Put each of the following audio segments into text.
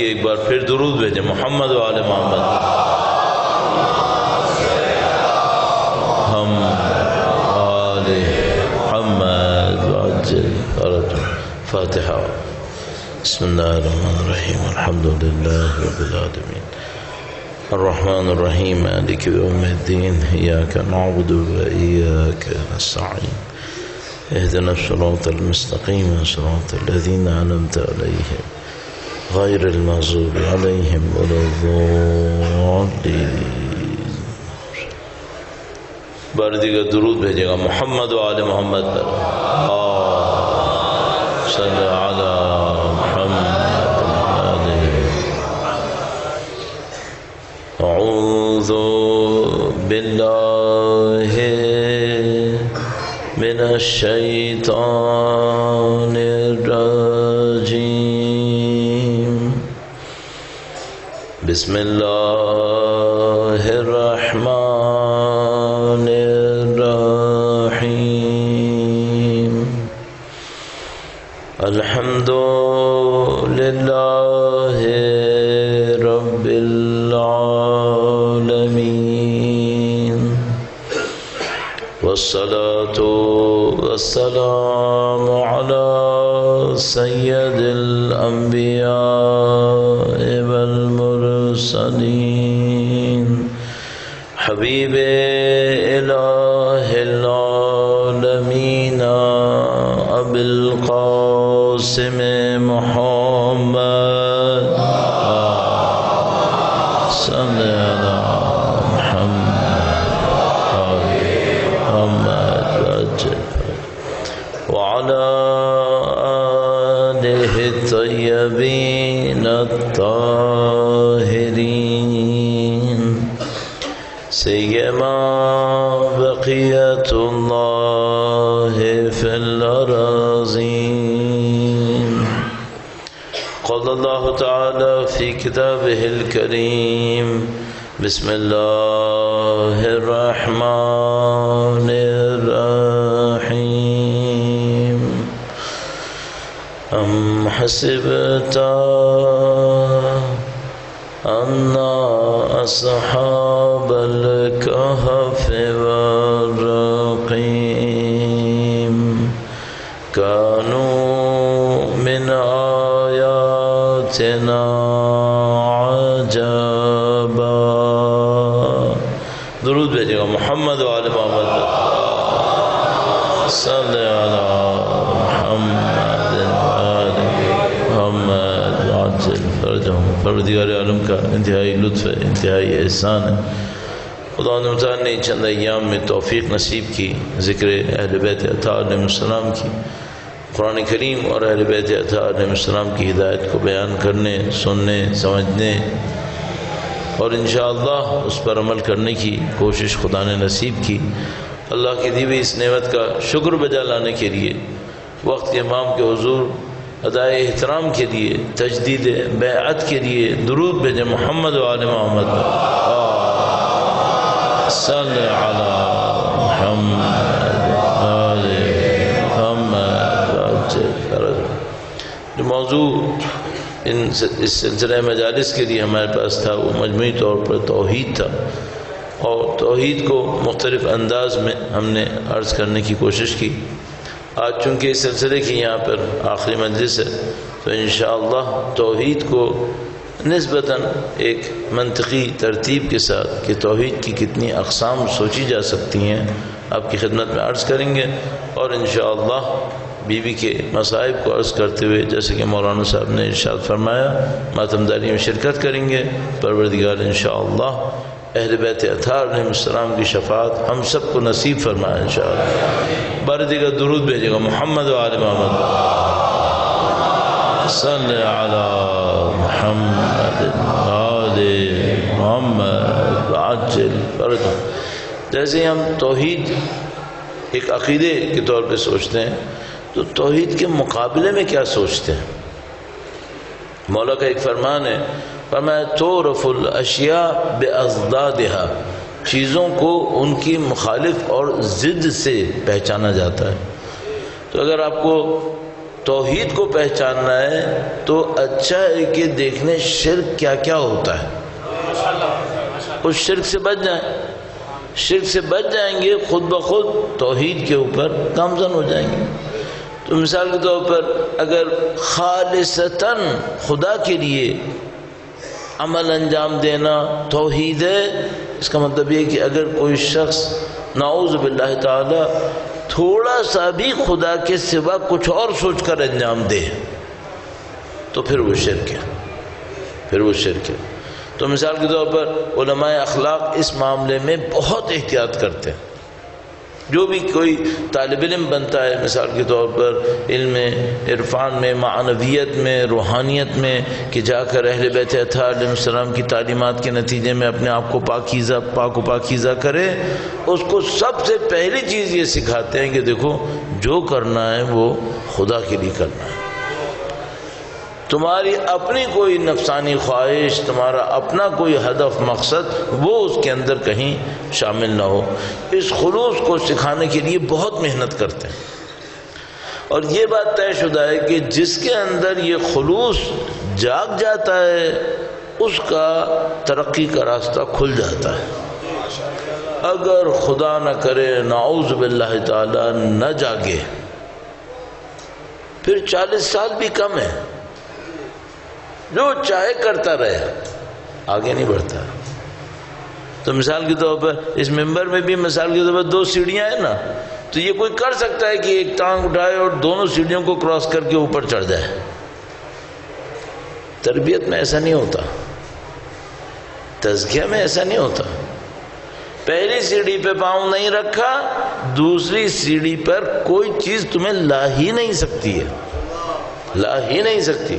ایک بار پھر درود بھیجیں محمد و آل محمد. ہم آل محمد وعجل فرجهم. فاتحہ. بسم اللہ الرحمن الرحیم. الحمد للہ رب العالمین الرحمن الرحیم مالک یوم الدین. ایاک نعبد و ایاک نستعین. اهدنا الصراط المستقیم صراط الذین انعمت علیہم غیر المغضوب علیہم ولا الضالین. بار دیگر درود بھیجے گا محمد و آل محمد پر. صلی علی محمد. اعوذ باللہ من الشیطان الرجیم. بسم اللہ الرحمن الرحیم. الحمد للہ رب العالمین والصلاة والسلام على سید الانبیاء والمرسلین حبیب الہ العالمین ابی القاسم محمد صلی علی وعلى آله الطيبين الطاهرين سيما بقية الله في الأراضين. قال الله تعالى في كتابه الكريم بسم الله الرحمن الرحيم. أم حسبت أن أصحاب الكهف والرقيم كانوا من آياتنا عجبا. درود بھیجے گا محمد و آل محمد. صلی علی محمد آل محمد وعجل فرجهم. پروردگار عالم کا انتہائی لطف ہے، انتہائی احسان ہے. خدا متعال نے چند ایام میں توفیق نصیب کی ذکر اہل بیت اطہار علیہ السلام کی، قرآن کریم اور اہل بیت اطہار علیہ السلام کی ہدایت کو بیان کرنے، سننے، سمجھنے اور انشاءاللہ اس پر عمل کرنے کی کوشش خدا نے نصیب کی. اللہ کی دی ہوئی اس نعمت کا شکر بجا لانے کے لیے وقت کے امام کے حضور ادائے احترام کے لیے، تجدید بیعت کے لیے درود بھیجیں محمد و آل محمد. صلی علی محمد آل محمد. جو موضوع اس سلسلہ مجالس کے لیے ہمارے پاس تھا وہ مجموعی طور پر توحید تھا، اور توحید کو مختلف انداز میں ہم نے عرض کرنے کی کوشش کی. آج چونکہ اس سلسلے کی یہاں پر آخری مجلس ہے تو انشاءاللہ توحید کو نسبتاً ایک منطقی ترتیب کے ساتھ کہ توحید کی کتنی اقسام سوچی جا سکتی ہیں آپ کی خدمت میں عرض کریں گے، اور انشاءاللہ بی بی کے مصائب کو عرض کرتے ہوئے جیسے کہ مولانا صاحب نے ارشاد فرمایا ماتمداری میں شرکت کریں گے. پروردگار انشاءاللہ اہل بیت اطہار علیہ السلام کی شفاعت ہم سب کو نصیب فرمائے انشاءاللہ. بار دیگر درود بھیجے گا محمد و آل محمد. صلی علی محمد آل محمد وعجل فرجهم. جیسے ہم توحید ایک عقیدے کے طور پہ سوچتے ہیں تو توحید کے مقابلے میں کیا سوچتے ہیں؟ مولا کا ایک فرمان ہے، فرمایا تعرف الاشیاء باضدادها، چیزوں کو ان کی مخالف اور ضد سے پہچانا جاتا ہے. تو اگر آپ کو توحید کو پہچاننا ہے تو اچھا ہے کہ دیکھنے شرک کیا کیا ہوتا ہے، اس شرک سے بچ جائیں. شرک سے بچ جائیں گے خود بخود توحید کے اوپر گامزن ہو جائیں گے. تو مثال کے طور پر اگر خالصتاً خدا کے لیے عمل انجام دینا توحید ہے، اس کا مطلب یہ کہ اگر کوئی شخص نعوذ باللہ تعالی تھوڑا سا بھی خدا کے سوا کچھ اور سوچ کر انجام دے تو پھر وہ شرک ہے، پھر وہ شرک ہے. تو مثال کے طور پر علماء اخلاق اس معاملے میں بہت احتیاط کرتے ہیں. جو بھی کوئی طالب علم بنتا ہے مثال کے طور پر علم عرفان میں، معنویت میں، روحانیت میں، کہ جا کر اہل بیت اطہار علیہ السلام کی تعلیمات کے نتیجے میں اپنے آپ کو پاک و پاکیزہ کرے، اس کو سب سے پہلی چیز یہ سکھاتے ہیں کہ دیکھو جو کرنا ہے وہ خدا کے لیے کرنا ہے. تمہاری اپنی کوئی نفسانی خواہش، تمہارا اپنا کوئی ہدف مقصد وہ اس کے اندر کہیں شامل نہ ہو. اس خلوص کو سکھانے کے لیے بہت محنت کرتے ہیں. اور یہ بات طے شدہ ہے کہ جس کے اندر یہ خلوص جاگ جاتا ہے اس کا ترقی کا راستہ کھل جاتا ہے. اگر خدا نہ کرے نعوذ باللہ تعالی نہ جاگے پھر 40 سال بھی کم ہے، جو چاہے کرتا رہے آگے نہیں بڑھتا. تو مثال کے طور پر اس ممبر میں بھی مثال کے طور پر 2 سیڑھیاں ہیں نا، تو یہ کوئی کر سکتا ہے کہ ایک ٹانگ اٹھائے اور دونوں سیڑھیوں کو کراس کر کے اوپر چڑھ جائے. تربیت میں ایسا نہیں ہوتا، تزکیہ میں ایسا نہیں ہوتا. پہلی سیڑھی پہ پاؤں نہیں رکھا، دوسری سیڑھی پر کوئی چیز تمہیں لا ہی نہیں سکتی ہے، لا ہی نہیں سکتی.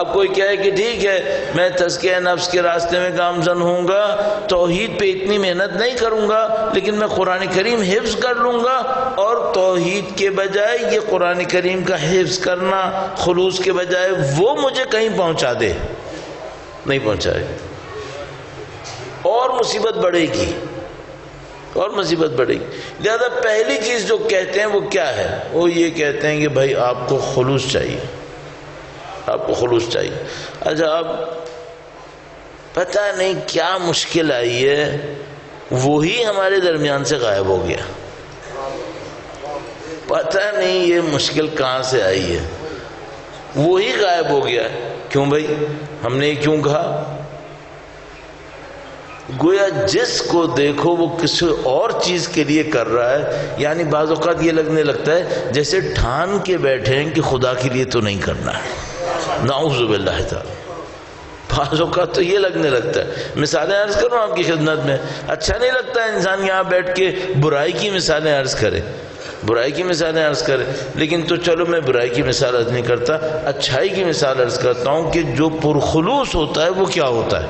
اب کوئی کہے کہ ٹھیک ہے میں تزکیہ نفس کے راستے میں گامزن ہوں گا، توحید پہ اتنی محنت نہیں کروں گا، لیکن میں قرآن کریم حفظ کر لوں گا، اور توحید کے بجائے یہ قرآن کریم کا حفظ کرنا خلوص کے بجائے وہ مجھے کہیں پہنچا دے، نہیں پہنچائے، اور مصیبت بڑھے گی، اور مصیبت بڑھے گی. لہذا پہلی چیز جو کہتے ہیں وہ کیا ہے؟ وہ یہ کہتے ہیں کہ بھائی آپ کو خلوص چاہیے، آپ کو خلوص چاہیے. اچھا اب پتہ نہیں کیا مشکل آئی ہے، وہی ہمارے درمیان سے غائب ہو گیا. پتہ نہیں یہ مشکل کہاں سے آئی ہے، وہی غائب ہو گیا. کیوں بھائی؟ ہم نے کیوں کہا؟ گویا جس کو دیکھو وہ کسی اور چیز کے لیے کر رہا ہے. یعنی بعض اوقات یہ لگنے لگتا ہے جیسے ٹھان کے بیٹھے ہیں کہ خدا کے لیے تو نہیں کرنا ہے، نعوذ باللہ تعالی. بعض اوقات تو یہ لگنے لگتا ہے. مثالیں عرض کروں آپ کی خدمت میں. اچھا نہیں لگتا انسان یہاں بیٹھ کے برائی کی مثالیں عرض کرے، برائی کی مثالیں عرض کرے، لیکن تو چلو میں برائی کی مثال عرض نہیں کرتا، اچھائی کی مثال عرض کرتا ہوں کہ جو پرخلوص ہوتا ہے وہ کیا ہوتا ہے.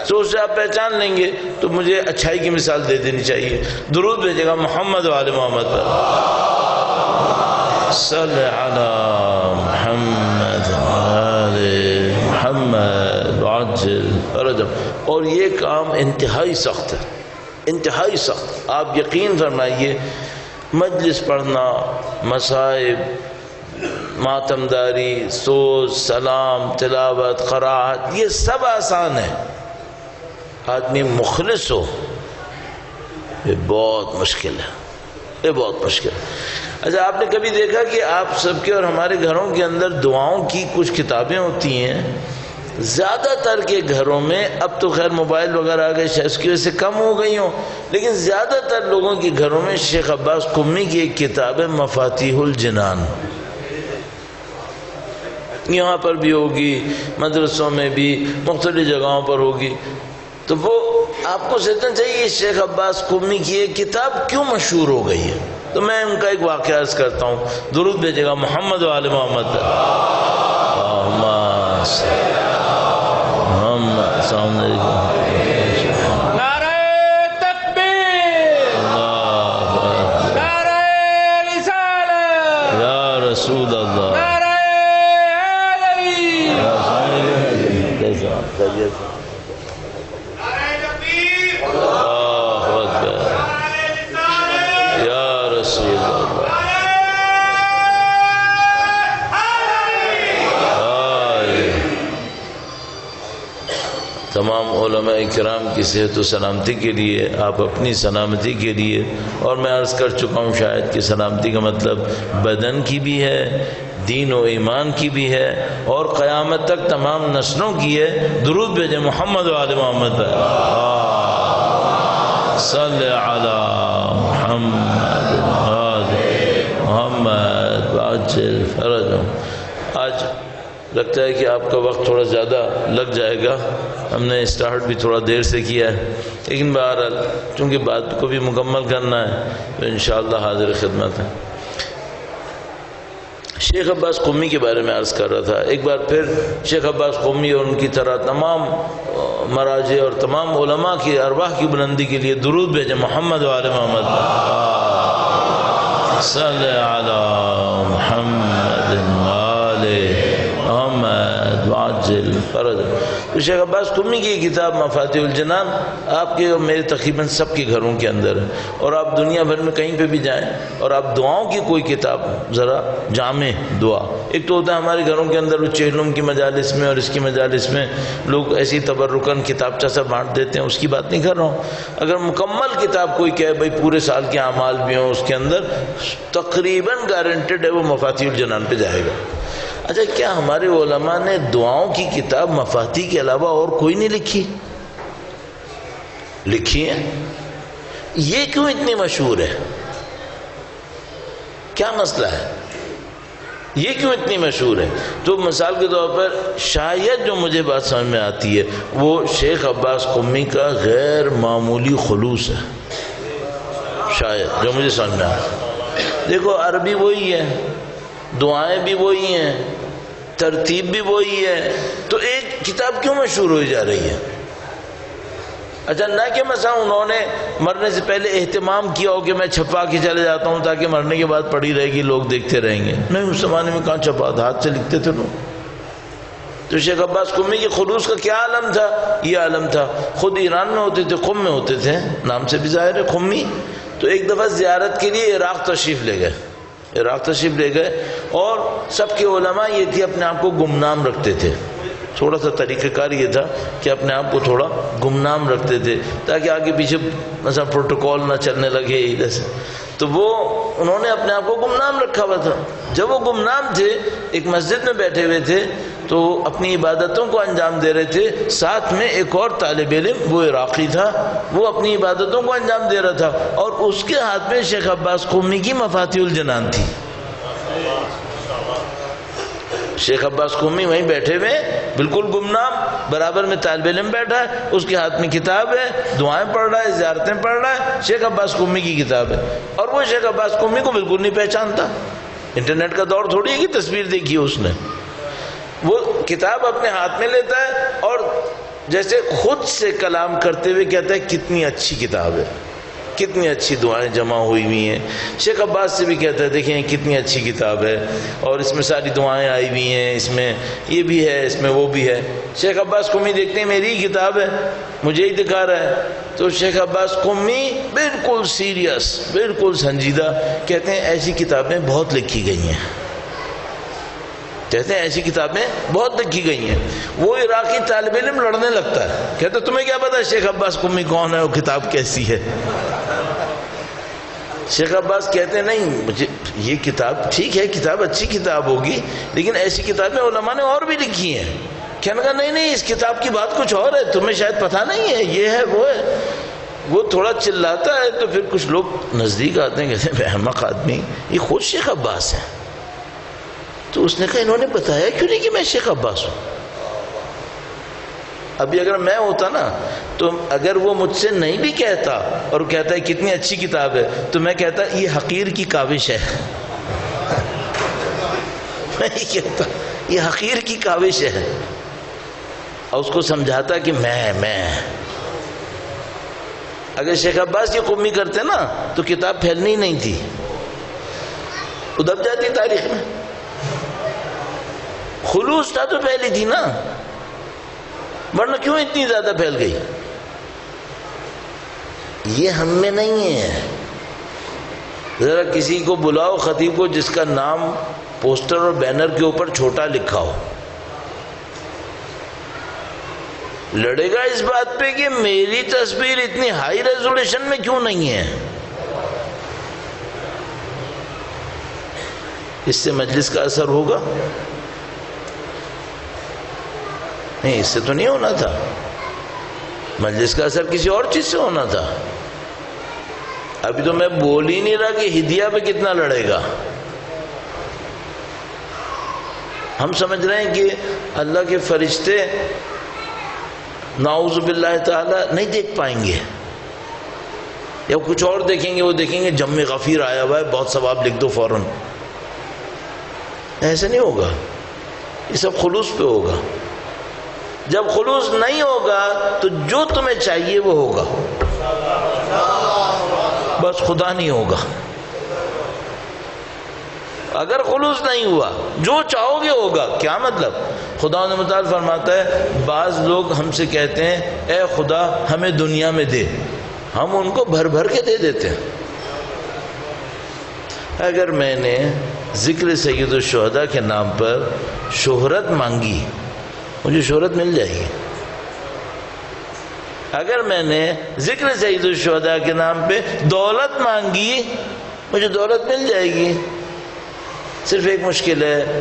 تو اس سے آپ پہچان لیں گے. تو مجھے اچھائی کی مثال دے دینی چاہیے. درود بھیجے گا محمد و آل محمد پر. صلی علی محمد آل محمد وعجل فرجہ. اور یہ کام انتہائی سخت ہے، انتہائی سخت. آپ یقین فرمائیے مجلس پڑھنا، مصائب، ماتمداری، سوز، سلام، تلاوت، قرائت، یہ سب آسان ہے. آدمی مخلص ہو یہ بہت مشکل ہے، یہ بہت مشکل ہے. اچھا آپ نے کبھی دیکھا کہ آپ سب کے اور ہمارے گھروں کے اندر دعاؤں کی کچھ کتابیں ہوتی ہیں؟ زیادہ تر کے گھروں میں، اب تو خیر موبائل وغیرہ آ گئے شاید اس کی وجہ سے کم ہو گئی ہوں، لیکن زیادہ تر لوگوں کے گھروں میں شیخ عباس قمی کی ایک کتاب ہے مفاتیح الجنان. یہاں پر بھی ہوگی، مدرسوں میں بھی، مختلف جگہوں پر ہوگی. تو وہ آپ کو سوچنا چاہیے شیخ عباس قمی کی ایک کتاب کیوں مشہور ہو گئی ہے. تو میں ان کا ایک واقعہ عرض کرتا ہوں. درود بھیجے گا محمد و آل محمد. السلام علیکم. نعرہ تکبیر، نعرہ رسالت، یا رسول اللہ، نعرہ حیدری. یا رسول اللہ. تمام علماء کرام کی صحت و سلامتی کے لیے، آپ اپنی سلامتی کے لیے، اور میں عرض کر چکا ہوں شاید کہ سلامتی کا مطلب بدن کی بھی ہے، دین و ایمان کی بھی ہے، اور قیامت تک تمام نسلوں کی ہے۔ درود بھیجیں محمد و آل محمد پر، صلی علی محمد آل محمد وعجل فرجهم۔ آج لگتا ہے کہ آپ کا وقت تھوڑا زیادہ لگ جائے گا، ہم نے اسٹارٹ بھی تھوڑا دیر سے کیا ہے، لیکن بہرحال چونکہ بات کو بھی مکمل کرنا ہے تو انشاءاللہ حاضر خدمت ہے۔ شیخ عباس قمی کے بارے میں عرض کر رہا تھا۔ ایک بار پھر شیخ عباس قمی اور ان کی طرح تمام مراجع اور تمام علماء کی ارواح کی بلندی کے لیے درود بھیجیں محمد و آل محمد، صلی علی محمد آل محمد وعجل فرج۔ تو شیخ عباس قمی کی کتاب مفاتیح الجنان آپ کے اور میرے تقریباً سب کے گھروں کے اندر ہے، اور آپ دنیا بھر میں کہیں پہ بھی جائیں اور آپ دعاؤں کی کوئی کتاب ذرا جامع دعا، ایک تو ہوتا ہے ہمارے گھروں کے اندر وہ چہلم کی مجالس میں اور اس کی مجالس میں لوگ ایسی تبرکاً کتابچہ سا بانٹ دیتے ہیں، اس کی بات نہیں کر رہا ہوں۔ اگر مکمل کتاب کوئی کہے بھائی پورے سال کے اعمال بھی ہوں اس کے اندر، تقریباً گارنٹیڈ ہے وہ مفاتیح الجنان پہ جائے گا۔ اچھا، کیا ہمارے علماء نے دعاؤں کی کتاب مفاتیح کے علاوہ اور کوئی نہیں لکھی؟ لکھی ہے۔ یہ کیوں اتنی مشہور ہے؟ کیا مسئلہ ہے؟ یہ کیوں اتنی مشہور ہے؟ تو مثال کے طور پر شاید جو مجھے بات سمجھ میں آتی ہے وہ شیخ عباس قمی کا غیر معمولی خلوص ہے، شاید جو مجھے سمجھ میں آتا ہے۔ دیکھو عربی وہی ہے، دعائیں بھی وہی ہیں، ترتیب بھی وہی ہے، تو ایک کتاب کیوں مشہور ہوئی جا رہی ہے؟ اچھا، نہ کہ مثلا انہوں نے مرنے سے پہلے اہتمام کیا ہو کہ میں چھپا کے چلے جاتا ہوں تاکہ مرنے کے بعد پڑھی رہے گی، لوگ دیکھتے رہیں گے۔ نہیں، اس زمانے میں کہاں چھپا تھا، ہاتھ سے لکھتے تھے لوگ۔ تو شیخ عباس قمی کے خلوص کا کیا عالم تھا؟ یہ عالم تھا، خود ایران میں ہوتے تھے، قم میں ہوتے تھے، نام سے بھی ظاہر ہے قمی۔ تو ایک دفعہ زیارت کے لیے عراق تشریف لے گئے، اور سب کے علماء یہ تھی اپنے آپ کو گمنام رکھتے تھے۔ تھوڑا سا طریقہ کار یہ تھا کہ اپنے آپ کو تھوڑا گمنام رکھتے تھے تاکہ آگے پیچھے مثلا پروٹوکول نہ چلنے لگے ادھر سے، تو وہ انہوں نے اپنے آپ کو گمنام رکھا ہوا تھا۔ جب وہ گمنام تھے، ایک مسجد میں بیٹھے ہوئے تھے تو اپنی عبادتوں کو انجام دے رہے تھے، ساتھ میں ایک اور طالب علم، وہ عراقی تھا، وہ اپنی عبادتوں کو انجام دے رہا تھا، اور اس کے ہاتھ میں شیخ عباس قمی کی مفاتیح الجنان تھی۔ شیخ عباس قمی وہیں بیٹھے ہوئے بالکل گمنام، برابر میں طالب علم بیٹھا ہے، اس کے ہاتھ میں کتاب ہے، دعائیں پڑھ رہا ہے، زیارتیں پڑھ رہا ہے، شیخ عباس قمی کی کتاب ہے، اور وہ شیخ عباس قمی کو بالکل نہیں پہچانتا۔ انٹرنیٹ کا دور تھوڑی ہے کہ تصویر دیکھی اس نے، وہ کتاب اپنے ہاتھ میں لیتا ہے اور جیسے خود سے کلام کرتے ہوئے کہتا ہے کتنی اچھی کتاب ہے، کتنی اچھی دعائیں جمع ہوئی ہوئی ہیں۔ شیخ عباس سے بھی کہتا ہے دیکھیں کتنی اچھی کتاب ہے، اور اس میں ساری دعائیں آئی ہوئی ہیں، اس میں یہ بھی ہے، اس میں وہ بھی ہے۔ شیخ عباس قمی دیکھتے ہیں میری ہی کتاب ہے، مجھے ہی دکھا رہا ہے، تو شیخ عباس قمی بالکل سیریس، بالکل سنجیدہ کہتے ہیں ایسی کتابیں بہت لکھی گئی ہیں، کہتے ہیں ایسی کتابیں بہت لکھی گئی ہیں۔ وہ عراقی طالب علم لڑنے لگتا ہے، کہتے ہیں تمہیں کیا پتا شیخ عباس قمی کون ہے، وہ کتاب کیسی ہے؟ شیخ عباس کہتے ہیں نہیں، مجھے یہ کتاب ٹھیک ہے، کتاب اچھی کتاب ہوگی، لیکن ایسی کتابیں علماء نے اور بھی لکھی ہیں۔ کہنے لگا نہیں، اس کتاب کی بات کچھ اور ہے، تمہیں شاید پتہ نہیں ہے، یہ ہے وہ ہے۔ وہ تھوڑا چلاتا ہے تو پھر کچھ لوگ نزدیک آتے ہیں، کہتے ہیں احمق آدمی، یہ خود شیخ عباس ہے۔ تو اس نے کہا انہوں نے بتایا کیوں نہیں کہ میں شیخ عباس ہوں؟ ابھی اگر میں ہوتا نا تو اگر وہ مجھ سے نہیں بھی کہتا اور کہتا ہے کتنی اچھی کتاب ہے تو میں کہتا یہ حقیر کی کاوش ہے، میں یہ کہتا یہ حقیر کی کاوش ہے، اور اس کو سمجھاتا کہ میں اگر شیخ عباس یہ قمی کرتے نا تو کتاب پھیلنی نہیں تھی، ادب جاتی تاریخ میں۔ خلوص تھا تو پھیلی تھی نا، ورنہ کیوں اتنی زیادہ پھیل گئی؟ یہ ہم میں نہیں ہے۔ ذرا کسی کو بلاؤ خطیب کو جس کا نام پوسٹر اور بینر کے اوپر چھوٹا لکھا ہو، لڑے گا اس بات پہ کہ میری تصویر اتنی ہائی ریزولیشن میں کیوں نہیں ہے. اس سے مجلس کا اثر ہوگا؟ نہیں، اس سے تو نہیں ہونا تھا. مجلس کا اثر کسی اور چیز سے ہونا تھا. ابھی تو میں بول ہی نہیں رہا کہ ہدیہ پہ کتنا لڑے گا. ہم سمجھ رہے ہیں کہ اللہ کے فرشتے نعوذ باللہ تعالی نہیں دیکھ پائیں گے، یا کچھ اور دیکھیں گے. وہ دیکھیں گے جم غفیر آیا ہوا ہے، بہت ثواب لکھ دو فوراً. ایسے نہیں ہوگا. یہ سب خلوص پہ ہوگا. جب خلوص نہیں ہوگا تو جو تمہیں چاہیے وہ ہوگا، بس خدا نہیں ہوگا. اگر خلوص نہیں ہوا جو چاہو گے ہوگا. کیا مطلب؟ خدا نے متعال فرماتا ہے بعض لوگ ہم سے کہتے ہیں اے خدا ہمیں دنیا میں دے، ہم ان کو بھر بھر کے دے دیتے ہیں. اگر میں نے ذکر سید الشہداء کے نام پر شہرت مانگی مجھے شہرت مل جائے گی. اگر میں نے ذکر سید الشہداء کے نام پہ دولت مانگی مجھے دولت مل جائے گی. صرف ایک مشکل ہے،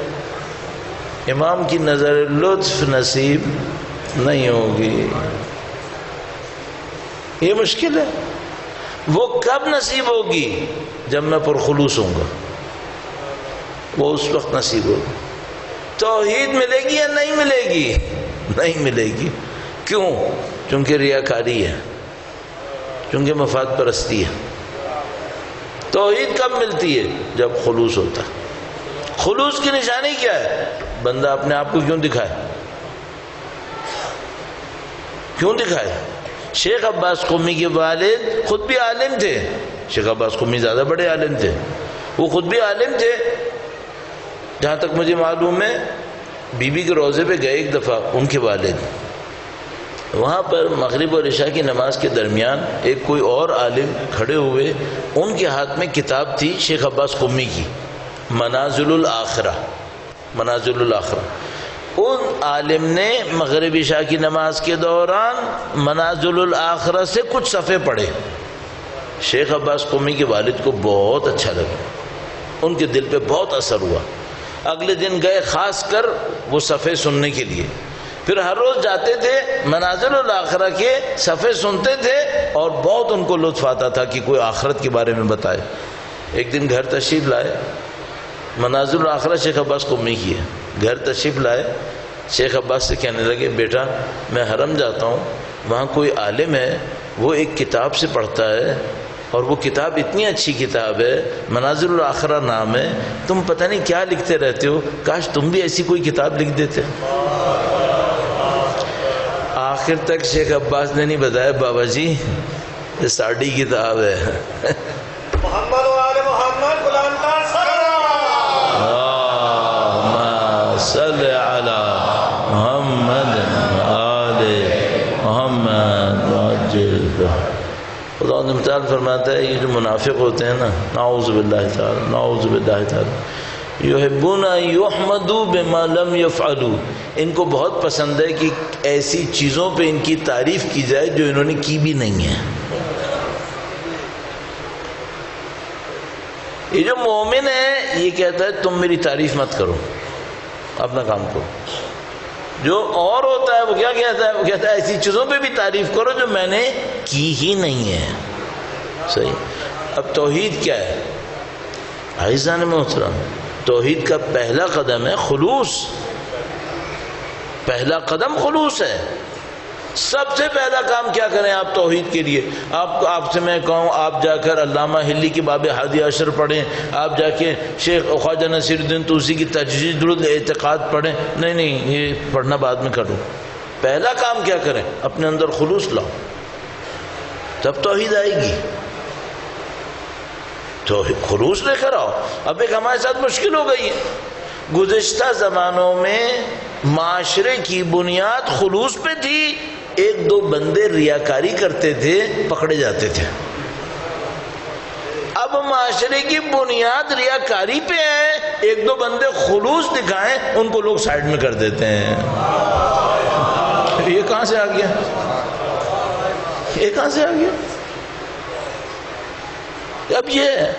امام کی نظر لطف نصیب نہیں ہوگی. یہ مشکل ہے. وہ کب نصیب ہوگی؟ جب میں پرخلوص ہوں گا، وہ اس وقت نصیب ہوگی. توحید ملے گی یا نہیں ملے گی؟ نہیں ملے گی. کیوں؟ چونکہ ریاکاری ہے، چونکہ مفاد پرستی ہے. توحید کب ملتی ہے؟ جب خلوص ہوتا ہے. خلوص کی نشانی کیا ہے؟ بندہ اپنے آپ کو کیوں دکھائے؟ کیوں دکھائے؟ شیخ عباس قمی کے والد خود بھی عالم تھے. شیخ عباس قمی زیادہ بڑے عالم تھے، وہ خود بھی عالم تھے. جہاں تک مجھے معلوم ہے بی بی کے روضے پہ گئے ایک دفعہ ان کے والد. وہاں پر مغرب اور عشاء کی نماز کے درمیان ایک کوئی اور عالم کھڑے ہوئے. ان کے ہاتھ میں کتاب تھی شیخ عباس قمی کی، منازل الآخرہ. منازل الآخرہ. ان عالم نے مغرب عشاء کی نماز کے دوران منازل الآخرہ سے کچھ صفحے پڑھے. شیخ عباس قمی کے والد کو بہت اچھا لگا، ان کے دل پہ بہت اثر ہوا. اگلے دن گئے خاص کر وہ صفحے سننے کے لیے. پھر ہر روز جاتے تھے، منازل الآخرہ کے صفحے سنتے تھے اور بہت ان کو لطف آتا تھا کہ کوئی آخرت کے بارے میں بتائے. ایک دن گھر تشریف لائے، منازل الآخرہ شیخ عباس قمی کی ہے. گھر تشریف لائے، شیخ عباس سے کہنے لگے بیٹا میں حرم جاتا ہوں، وہاں کوئی عالم ہے وہ ایک کتاب سے پڑھتا ہے اور وہ کتاب اتنی اچھی کتاب ہے، منازل الآخرہ نام ہے، تم پتہ نہیں کیا لکھتے رہتے ہو، کاش تم بھی ایسی کوئی کتاب لکھ دیتے. آخر تک شیخ عباس نے نہیں بتایا بابا جی یہ ساڑھی کتاب ہے. محمد و آل محمد غلام کا صلی علی محمد آل محمد. خدا تعالیٰ فرماتا ہے یہ جو منافق ہوتے ہیں نا، نعوذ باللہ تعالی، نعوذ باللہ تعالی، یحبون یحمدوا بما لم یفعلوا، ان کو بہت پسند ہے کہ ایسی چیزوں پہ ان کی تعریف کی جائے جو انہوں نے کی بھی نہیں ہے. یہ جو مومن ہے یہ کہتا ہے تم میری تعریف مت کرو، اپنا کام کرو. جو اور ہوتا ہے وہ کیا کہتا ہے؟ وہ کہتا ہے ایسی چیزوں پہ بھی تعریف کرو جو میں نے کی ہی نہیں ہے. صحیح. اب توحید کیا ہے؟ عزیزان محترم، توحید کا پہلا قدم ہے خلوص. پہلا قدم خلوص ہے. سب سے پہلا کام کیا کریں آپ توحید کے لیے؟ آپ سے میں کہوں آپ جا کر علامہ حلی کی باب ہادی عشر پڑھیں، آپ جا کے شیخ خواجہ نصیر الدین طوسی کی تجدید الاعتقاد پڑھیں. نہیں یہ پڑھنا بعد میں کرو. پہلا کام کیا کریں؟ اپنے اندر خلوص لاؤ، تب توحید آئے گی. تو خلوص لے کر آؤ. اب ایک ہمارے ساتھ مشکل ہو گئی ہے. گزشتہ زمانوں میں معاشرے کی بنیاد خلوص پہ تھی. ایک دو بندے ریاکاری کرتے تھے، پکڑے جاتے تھے. اب معاشرے کی بنیاد ریاکاری پہ ہے، ایک دو بندے خلوص دکھائیں ان کو لوگ سائڈ میں کر دیتے ہیں. یہ کہاں سے آ گیا؟ یہ کہاں سے آ گیا؟ اب یہ ہے،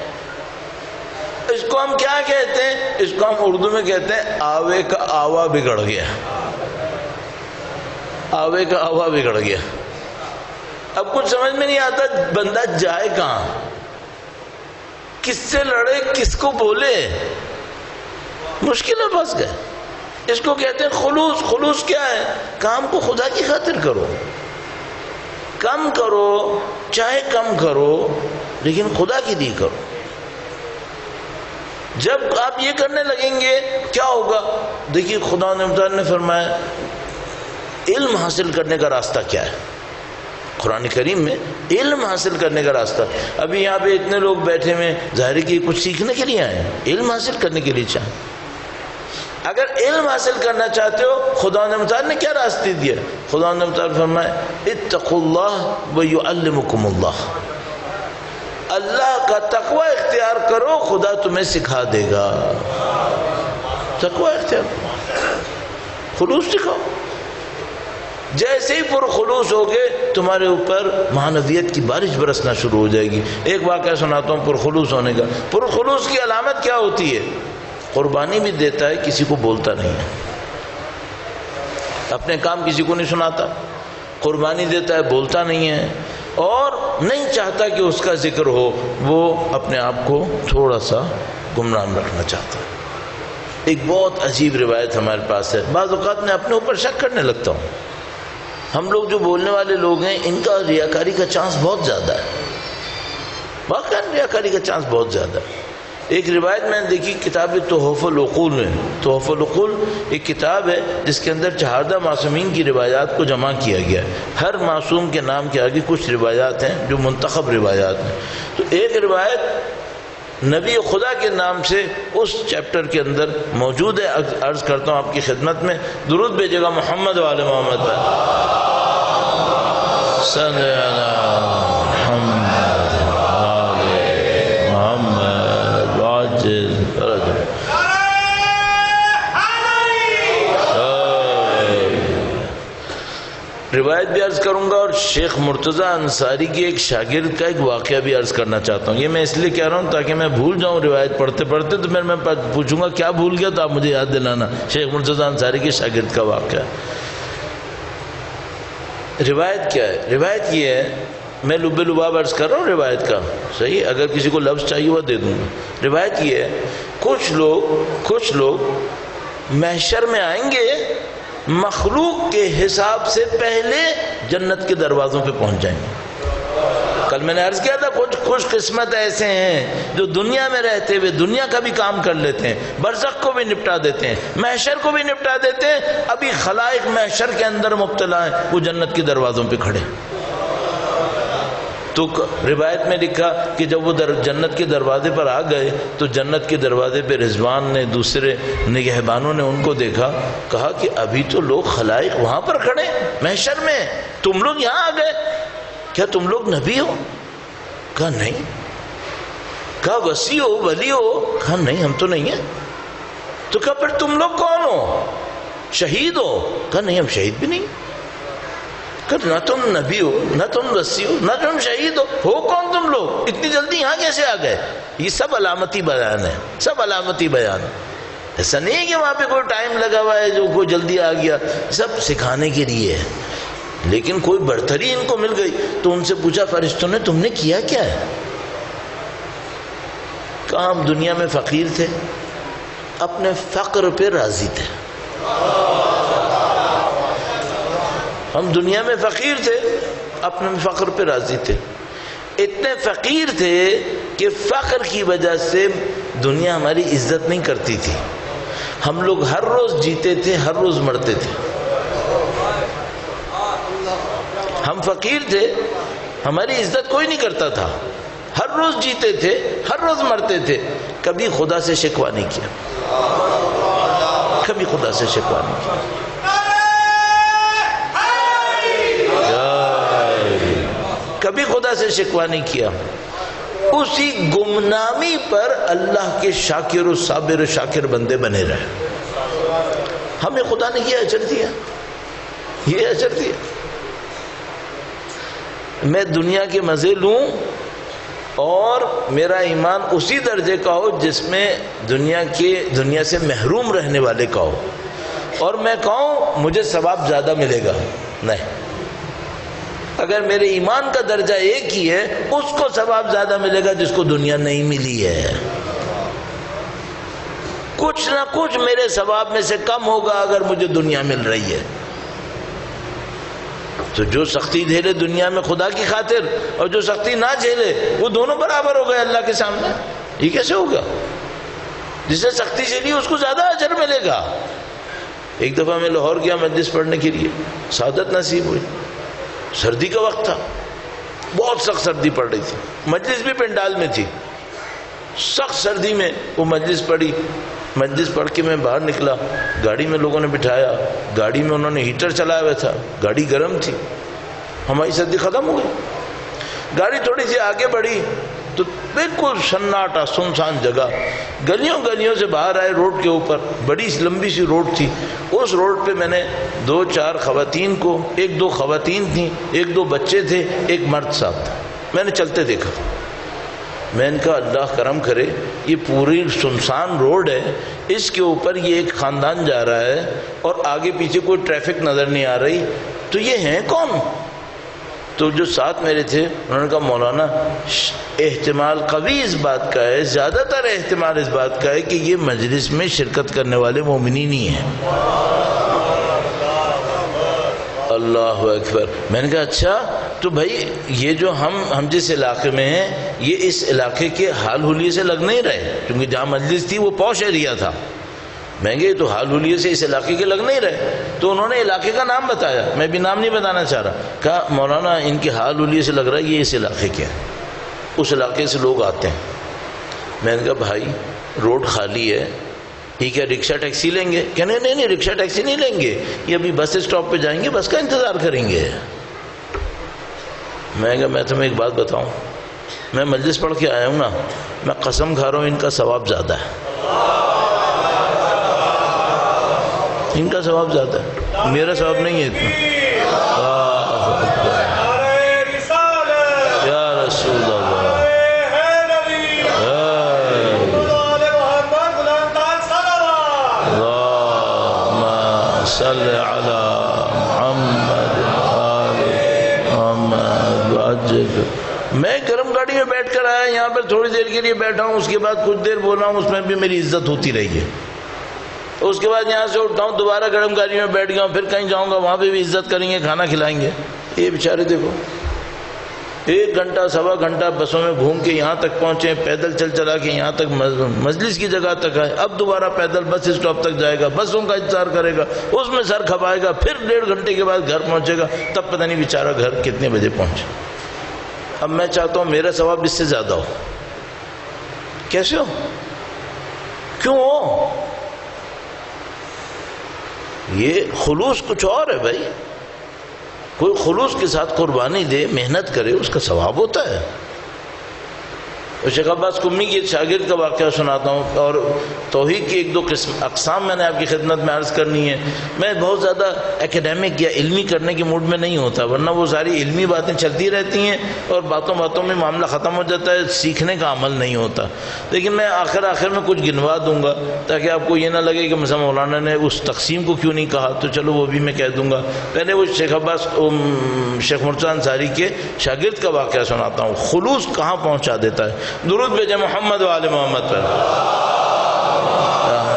اس کو ہم کیا کہتے ہیں؟ اس کو ہم اردو میں کہتے ہیں آوے کا آوا بگڑ گیا، آوے کا آوا بگڑ گیا۔ اب کچھ سمجھ میں نہیں آتا بندہ جائے کہاں، کس سے لڑے، کس کو بولے، مشکل میں پھنس گئے۔ اس کو کہتے ہیں خلوص۔ خلوص کیا ہے؟ کام کو خدا کی خاطر کرو، کم کرو چاہے کم کرو لیکن خدا کے لیے کرو۔ جب آپ یہ کرنے لگیں گے کیا ہوگا؟ دیکھیے خدا نے فرمایا علم حاصل کرنے کا راستہ کیا ہے؟ قرآن کریم میں علم حاصل کرنے کا راستہ۔ ابھی یہاں پہ اتنے لوگ بیٹھے ہوئے ظاہر کہ کچھ سیکھنے کے لیے آئے ہیں، علم حاصل کرنے کے لیے چاہیں۔ اگر علم حاصل کرنا چاہتے ہو خدا متعال نے کیا راستے دیا؟ خدا متعال فرمائے اتقوا اللہ ویعلمکم اللہ، اللہ کا تقوی اختیار کرو خدا تمہیں سکھا دے گا۔ تقوی اختیار کرو، خلوص سکھاؤ۔ جیسے ہی پرخلوص ہوگے تمہارے اوپر معنویت کی بارش برسنا شروع ہو جائے گی۔ ایک واقعہ سناتا ہوں پرخلوص ہونے کا۔ پرخلوص کی علامت کیا ہوتی ہے؟ قربانی بھی دیتا ہے، کسی کو بولتا نہیں ہے، اپنے کام کسی کو نہیں سناتا، قربانی دیتا ہے بولتا نہیں ہے، اور نہیں چاہتا کہ اس کا ذکر ہو، وہ اپنے آپ کو تھوڑا سا گمراہ رکھنا چاہتا ہے۔ ایک بہت عجیب روایت ہمارے پاس ہے، بعض اوقات میں اپنے اوپر شک کرنے لگتا ہوں۔ ہم لوگ جو بولنے والے لوگ ہیں ان کا ریاکاری کا چانس بہت زیادہ ہے، واقعا ریاکاری کا چانس بہت زیادہ ہے۔ ایک روایت میں نے دیکھی کتاب تحف العقول میں، تحف العقول ایک کتاب ہے جس کے اندر 14 معصومین کی روایات کو جمع کیا گیا ہے۔ ہر معصوم کے نام کے آگے کچھ روایات ہیں جو منتخب روایات ہیں۔ تو ایک روایت نبی خدا کے نام سے اس چیپٹر کے اندر موجود ہے، عرض کرتا ہوں آپ کی خدمت میں، درود بھیجے گا محمد وآل محمد پر۔ صلی اللہ روایت بھی عرض کروں گا، اور شیخ مرتضی انصاری کی ایک شاگرد کا ایک واقعہ بھی عرض کرنا چاہتا ہوں۔ یہ میں اس لیے کہہ رہا ہوں تاکہ میں بھول جاؤں روایت پڑھتے پڑھتے، تو میں پوچھوں گا کیا بھول گیا تو آپ مجھے یاد دلانا۔ شیخ مرتضی انصاری کے شاگرد کا واقعہ۔ روایت کیا ہے؟ روایت یہ ہے، میں لب لباب عرض کر رہا ہوں روایت کا، صحیح، اگر کسی کو لفظ چاہیے وہ دے دوں گا۔ روایت یہ ہے، کچھ لوگ محشر میں آئیں گے، مخلوق کے حساب سے پہلے جنت کے دروازوں پہ پہنچ جائیں گے۔ کل میں نے عرض کیا تھا کچھ خوش قسمت ایسے ہیں جو دنیا میں رہتے ہوئے دنیا کا بھی کام کر لیتے ہیں، برزخ کو بھی نپٹا دیتے ہیں، محشر کو بھی نپٹا دیتے ہیں، ابھی خلائق محشر کے اندر مبتلا ہیں، وہ جنت کے دروازوں پہ کھڑے۔ تو روایت میں لکھا کہ جب وہ جنت کے دروازے پر آ گئے تو جنت کے دروازے پہ رضوان نے، دوسرے نگہبانوں نے ان کو دیکھا، کہا کہ ابھی تو لوگ خلائق وہاں پر کھڑے محشر میں، تم لوگ یہاں آ گئے، کیا تم لوگ نبی ہو؟ کہا نہیں۔ کہا وصی ہو، ولی ہو؟ کہا نہیں، ہم تو نہیں ہیں۔ تو کہا پھر تم لوگ کون ہو؟ شہید ہو؟ کہا نہیں، ہم شہید بھی نہیں۔ کہ نہ تم نبی ہو، نہ تم وصی ہو، نہ تم شہید ہو کون تم لوگ؟ اتنی جلدی یہاں کیسے آ گئے؟ یہ سب علامتی بیان ہے، سب علامتی بیان۔ ایسا نہیں ہے کہ وہاں پہ کوئی ٹائم لگا ہوا ہے جو کوئی جلدی آ گیا، سب سکھانے کے لیے ہے۔ لیکن کوئی برتری ان کو مل گئی تو ان سے پوچھا فرشتوں نے تم نے کیا کیا ہے؟ کہا ہم دنیا میں فقیر تھے، اپنے فقر پہ راضی تھے۔ ہم دنیا میں فقیر تھے، اپنے فقر پہ راضی تھے۔ اتنے فقیر تھے کہ فقر کی وجہ سے دنیا ہماری عزت نہیں کرتی تھی، ہم لوگ ہر روز جیتے تھے، ہر روز مرتے تھے۔ ہم فقیر تھے، ہماری عزت کوئی نہیں کرتا تھا، ہر روز جیتے تھے، ہر روز مرتے تھے، کبھی خدا سے شکوہ نہیں کیا، کبھی خدا سے شکوہ نہیں کیا، کبھی خدا سے شکوہ نہیں کیا۔ اسی گمنامی پر اللہ کے شاکر و صابر و شاکر بندے بنے رہے۔ ہمیں خدا نے کیا اجر دیا، یہ اجر دیا. میں دنیا کے مزے لوں اور میرا ایمان اسی درجے کا ہو جس میں دنیا سے محروم رہنے والے کا ہو، اور میں کہوں مجھے ثواب زیادہ ملے گا. نہیں، اگر میرے ایمان کا درجہ ایک ہی ہے اس کو ثواب زیادہ ملے گا جس کو دنیا نہیں ملی ہے. کچھ نہ کچھ میرے ثواب میں سے کم ہوگا اگر مجھے دنیا مل رہی ہے. تو جو سختی جھیلے دنیا میں خدا کی خاطر اور جو سختی نہ جھیلے وہ دونوں برابر ہو گئے اللہ کے سامنے. یہ کیسے ہوگا؟ جس نے سختی جھیلی اس کو زیادہ اجر ملے گا. ایک دفعہ میں لاہور گیا مجلس پڑھنے کے لیے، سعادت نصیب ہوئی. سردی کا وقت تھا، بہت سخت سردی پڑ رہی تھی، مجلس بھی پنڈال میں تھی. سخت سردی میں وہ مجلس پڑھی. مجلس پڑھ کے میں باہر نکلا، گاڑی میں لوگوں نے بٹھایا، گاڑی میں انہوں نے ہیٹر چلایا ہوا تھا، گاڑی گرم تھی. ہماری سردی ختم ہو گئی. گاڑی تھوڑی سی آگے بڑھی تو بالکل سناٹا، سنسان جگہ. گلیوں سے باہر آئے روڈ کے اوپر، بڑی لمبی سی روڈ تھی. اس روڈ پہ میں نے 2-4 خواتین کو، 1-2 خواتین تھیں، 1-2 بچے تھے، ایک مرد صاحب تھا، میں نے چلتے دیکھا. میں نے کہا اللہ کرم کرے، یہ پوری سنسان روڈ ہے، اس کے اوپر یہ ایک خاندان جا رہا ہے اور آگے پیچھے کوئی ٹریفک نظر نہیں آ رہی، تو یہ ہیں کون؟ تو جو ساتھ میرے تھے انہوں نے کہا مولانا احتمال قوی اس بات کا ہے، زیادہ تر احتمال اس بات کا ہے کہ یہ مجلس میں شرکت کرنے والے مومنین ہی ہیں. اللہ اکبر. میں نے کہا اچھا، تو بھائی یہ جو ہم جس علاقے میں ہیں یہ اس علاقے کے حال حلیے سے لگ نہیں رہے، کیونکہ جہاں مجلس تھی وہ پوش ایریا تھا. میں گئے تو حال حلیے سے اس علاقے کے لگ نہیں رہے. تو انہوں نے علاقے کا نام بتایا، میں بھی نام نہیں بتانا چاہ رہا. کہا مولانا ان کے حال حلیے سے لگ رہا ہے یہ اس علاقے کے ہیں، اس علاقے سے لوگ آتے ہیں. میں نے کہا بھائی روڈ خالی ہے، یہ کیا رکشہ ٹیکسی لیں گے؟ کہنے نہیں رکشہ ٹیکسی نہیں لیں گے، یہ ابھی بس اسٹاپ پہ جائیں گے، بس کا انتظار کریں گے. میں کہا میں تمہیں ایک بات بتاؤں، میں مجلس پڑھ کے آیا ہوں نا، میں قسم کھا رہا ہوں ان کا ثواب زیادہ ہے، ان کا ثواب زیادہ ہے، میرا ثواب نہیں ہے اتنا. یا رسول اللہ، صلی علی محمد محمد. میں گرم گاڑی میں بیٹھ کر آیا، یہاں پر تھوڑی دیر کے لیے بیٹھا ہوں، اس کے بعد کچھ دیر بولا ہوں، اس میں بھی میری عزت ہوتی رہی ہے. اس کے بعد یہاں سے اٹھتا ہوں، دوبارہ گرم گاڑی میں بیٹھ گیا ہوں، پھر کہیں جاؤں گا وہاں پہ بھی عزت کریں گے، کھانا کھلائیں گے. یہ بیچارے دیکھو 1 گھنٹہ 1.25 گھنٹہ بسوں میں گھوم کے یہاں تک پہنچے، پیدل چلا کے یہاں تک مجلس کی جگہ تک آئے، اب دوبارہ پیدل بس اسٹاپ تک جائے گا، بسوں کا انتظار کرے گا، اس میں سر کھپائے گا، پھر 1.5 گھنٹے کے بعد گھر پہنچے گا، تب پتہ نہیں بیچارہ گھر کتنے بجے پہنچے. اب میں چاہتا ہوں میرا ثواب اس سے زیادہ ہو. کیسے ہو؟ کیوں ہو؟ یہ خلوص کچھ اور ہے بھائی. کوئی خلوص کے ساتھ قربانی دے، محنت کرے، اس کا ثواب ہوتا ہے. شیخ عباس قمی کی ایک شاگرد کا واقعہ سناتا ہوں، اور توحید کی 1-2 اقسام میں نے آپ کی خدمت میں عرض کرنی ہے. میں بہت زیادہ اکیڈیمک یا علمی کرنے کے موڈ میں نہیں ہوتا، ورنہ وہ ساری علمی باتیں چلتی رہتی ہیں اور باتوں میں معاملہ ختم ہو جاتا ہے، سیکھنے کا عمل نہیں ہوتا. لیکن میں آخر میں کچھ گنوا دوں گا تاکہ آپ کو یہ نہ لگے کہ مثلا مولانا نے اس تقسیم کو کیوں نہیں کہا، تو چلو وہ بھی میں کہہ دوں گا. پہلے وہ شیخ مرتضیٰ انصاری کے شاگرد کا واقعہ سناتا ہوں، خلوص کہاں پہنچا دیتا ہے. درود بھیجیں محمد و آل محمد پر.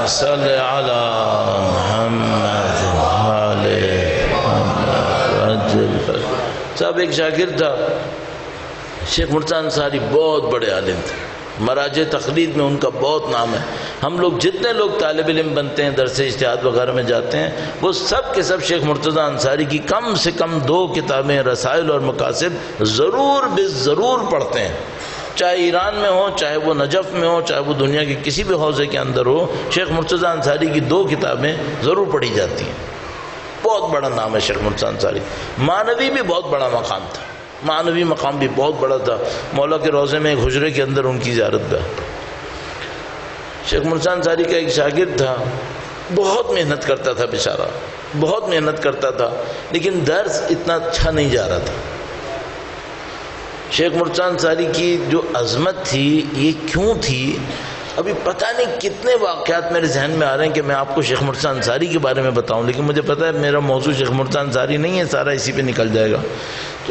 صلی علی محمد و آل محمد. صاحب ایک شاگرد تھا، شیخ مرتضیٰ انصاری بہت بڑے عالم تھے، مراجع تقلید میں ان کا بہت نام ہے. ہم لوگ جتنے لوگ طالب علم بنتے ہیں، درس اجتہاد وغیرہ میں جاتے ہیں، وہ سب کے سب شیخ مرتضیٰ انصاری کی کم سے کم 2 کتابیں رسائل اور مقاصد ضرور پڑھتے ہیں. چاہے ایران میں ہو، چاہے وہ نجف میں ہو، چاہے وہ دنیا کے کسی بھی حوزے کے اندر ہو، شیخ مرتضیٰ انصاری کی 2 کتابیں ضرور پڑھی جاتی ہیں. بہت بڑا نام ہے شیخ مرتضیٰ انصاری. معنوی بھی بہت بڑا مقام تھا، معنوی مقام بھی بہت بڑا تھا. مولا کے روضے میں ایک حجرے کے اندر ان کی زیارت گاہ. شیخ مرتضیٰ انصاری کا ایک شاگرد تھا، بہت محنت کرتا تھا بیچارہ، بہت محنت کرتا تھا، لیکن درس اتنا اچھا نہیں جا رہا تھا۔ شیخ مرتضیٰ انصاری کی جو عظمت تھی یہ کیوں تھی، ابھی پتہ نہیں کتنے واقعات میرے ذہن میں آ رہے ہیں کہ میں آپ کو شیخ مرتضیٰ انصاری کے بارے میں بتاؤں، لیکن مجھے پتہ ہے میرا موضوع شیخ مرتضیٰ انصاری نہیں ہے، سارا اسی پہ نکل جائے گا،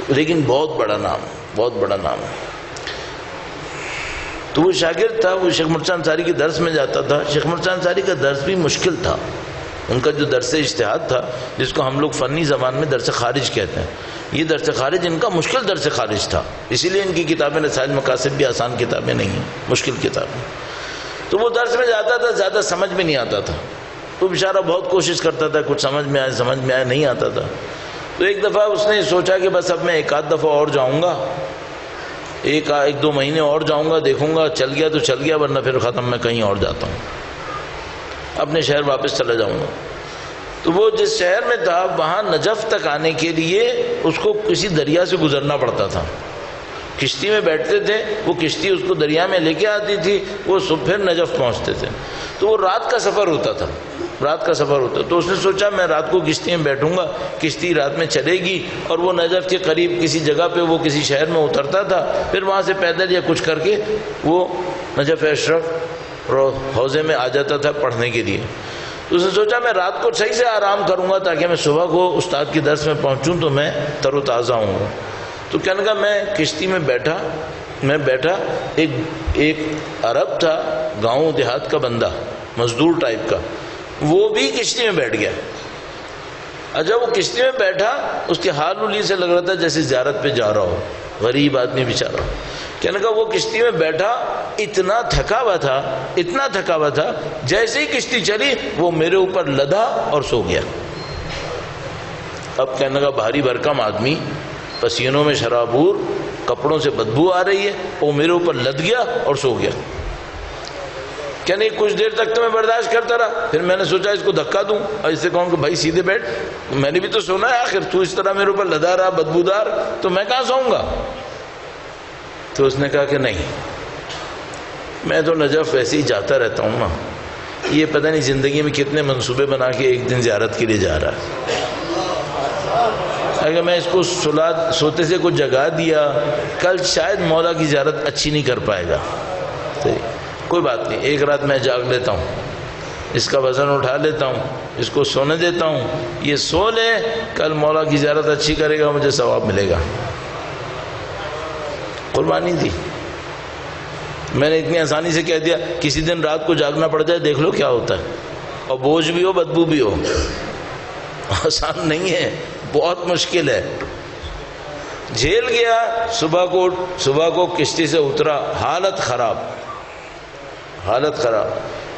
لیکن بہت بڑا نام، بہت بڑا نام ہے۔ تو وہ شاگرد تھا، وہ شیخ مرتضیٰ انصاری کے درس میں جاتا تھا۔ شیخ مرتضیٰ انصاری کا درس بھی مشکل تھا، ان کا جو درس اجتہاد تھا جس کو ہم لوگ فنی زبان میں درس خارج کہتے ہیں، یہ درس خارج ان کا مشکل درس خارج تھا، اسی لیے ان کی کتابیں رسائل مقاصد بھی آسان کتابیں نہیں ہیں، مشکل کتابیں۔ تو وہ درس میں جاتا تھا، زیادہ سمجھ میں نہیں آتا تھا، تو بیچارہ بہت کوشش کرتا تھا کچھ سمجھ میں آئے نہیں آتا تھا۔ تو ایک دفعہ اس نے سوچا کہ بس اب میں ایک آدھ دفعہ اور جاؤں گا، ایک دو مہینے اور جاؤں گا، دیکھوں گا چل گیا تو چل گیا، ورنہ پھر ختم، میں کہیں اور جاتا ہوں، اپنے شہر واپس چلا جاؤں گا۔ تو وہ جس شہر میں تھا وہاں نجف تک آنے کے لیے اس کو کسی دریا سے گزرنا پڑتا تھا، کشتی میں بیٹھتے تھے، وہ کشتی اس کو دریا میں لے کے آتی تھی، وہ پھر نجف پہنچتے تھے، تو وہ رات کا سفر ہوتا تھا، رات کا سفر ہوتا۔ تو اس نے سوچا میں رات کو کشتی میں بیٹھوں گا، کشتی رات میں چلے گی، اور وہ نجف کے قریب کسی جگہ پہ وہ کسی شہر میں اترتا تھا، پھر وہاں سے پیدل یا کچھ کر کے وہ نجف اشرف حوضے میں آ جاتا تھا پڑھنے کے لیے۔ تو اس نے سوچا میں رات کو صحیح سے آرام کروں گا تاکہ میں صبح کو استاد کی درس میں پہنچوں تو میں تر و تازہ ہوں گا۔ تو کہنے لگا میں کشتی میں بیٹھا، ایک عرب تھا، گاؤں دیہات کا بندہ، مزدور ٹائپ کا، وہ بھی کشتی میں بیٹھ گیا۔ جب وہ کشتی میں بیٹھا اس کے حال ولی سے لگ رہا تھا جیسے زیارت پہ جا رہا ہو، غریب آدمی بیچارہ۔ کہنے لگا وہ کشتی میں بیٹھا، اتنا تھکا ہوا تھا، جیسے ہی کشتی چلی وہ میرے اوپر لدا اور سو گیا۔ اب کہنے لگا بھاری بھرکم آدمی، پسینوں میں شرابور، کپڑوں سے بدبو آ رہی ہے، وہ میرے اوپر لد گیا اور سو گیا۔ کہنے کچھ دیر تک تو میں برداشت کرتا رہا، پھر میں نے سوچا اس کو دھکا دوں اور اس سے کہوں کہ بھائی سیدھے بیٹھ، میں نے بھی تو سونا ہے، آخر تو اس طرح میرے اوپر لدا رہا بدبودار تو میں کہاں سوؤں گا؟ تو اس نے کہا کہ نہیں، میں تو نجف ویسے ہی جاتا رہتا ہوں نا، یہ پتہ نہیں زندگی میں کتنے منصوبے بنا کے ایک دن زیارت کے لیے جا رہا ہے، اگر میں اس کو سوتے سے کچھ جگا دیا کل شاید مولا کی زیارت اچھی نہیں کر پائے گا، کوئی بات نہیں، ایک رات میں جاگ لیتا ہوں، اس کا وزن اٹھا لیتا ہوں، اس کو سونے دیتا ہوں، یہ سو لے، کل مولا کی زیارت اچھی کرے گا، مجھے ثواب ملے گا۔ قربانی دی، میں نے اتنی آسانی سے کہہ دیا، کسی دن رات کو جاگنا پڑ جائے دیکھ لو کیا ہوتا ہے، اور بوجھ بھی ہو بدبو بھی ہو، آسان نہیں ہے، بہت مشکل ہے۔ جھیل گیا، صبح کو کشتی سے اترا، حالت خراب،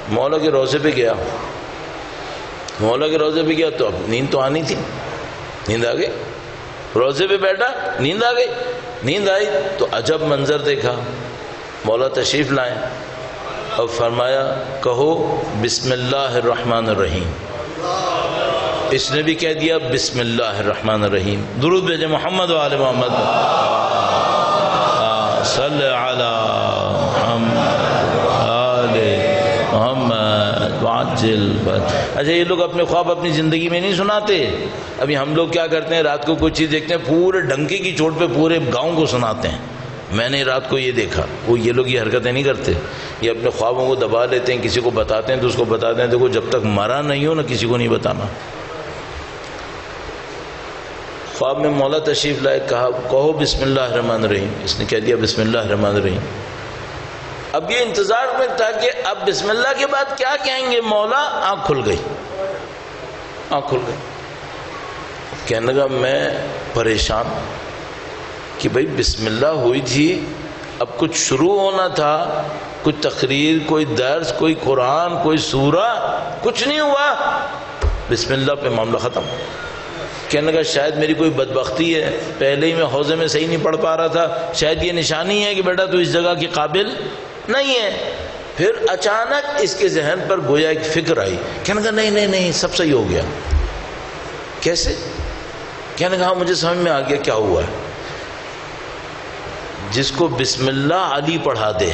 مولا کے روضے پہ گیا، تو اب نیند تو آنی تھی، نیند آ گئی، روضے پہ بیٹھا، نیند آئی تو عجب منظر دیکھا، مولا تشریف لائیں اور فرمایا کہو بسم اللہ الرحمن الرحیم، اس نے بھی کہہ دیا بسم اللہ الرحمن الرحیم، درود بھیجے محمد و آل محمد، صلی علی محمد وعجل۔ اچھا یہ لوگ اپنے خواب اپنی زندگی میں نہیں سناتے، ابھی ہم لوگ کیا کرتے ہیں، رات کو کوئی چیز دیکھتے ہیں پورے ڈنکے کی چوٹ پہ پورے گاؤں کو سناتے ہیں، میں نے رات کو یہ دیکھا، وہ یہ لوگ یہ حرکتیں نہیں کرتے، یہ اپنے خوابوں کو دبا لیتے ہیں، کسی کو بتاتے ہیں تو اس کو بتاتے ہیں دیکھو جب تک مرا نہیں ہو نا کسی کو نہیں بتانا۔ خواب میں مولا تشریف لائے، کہا کہو بسم اللہ الرحمن الرحیم، اس نے کہہ دیا بسم اللہ الرحمن الرحیم۔ اب یہ انتظار میں تھا کہ اب بسم اللہ کے بعد کیا کہیں گے مولا، آنکھ کھل گئی، کہنے لگا میں پریشان کہ بھئی بسم اللہ ہوئی تھی، اب کچھ شروع ہونا تھا، کوئی تقریر، کوئی درس، کوئی قرآن، کوئی سورہ، کچھ نہیں ہوا، بسم اللہ پہ معاملہ ختم۔ کہنے لگا شاید میری کوئی بدبختی ہے، پہلے ہی میں حوضے میں صحیح نہیں پڑھ پا رہا تھا، شاید یہ نشانی ہے کہ بیٹا تو اس جگہ کے قابل نہیں ہے۔ پھر اچانک اس کے ذہن پر گویا ایک فکر آئی، کہنے لگا نہیں سب صحیح ہو گیا۔ کیسے؟ کہنے لگا مجھے سمجھ میں آ گیا کیا ہوا ہے، جس کو بسم اللہ علی پڑھا دے،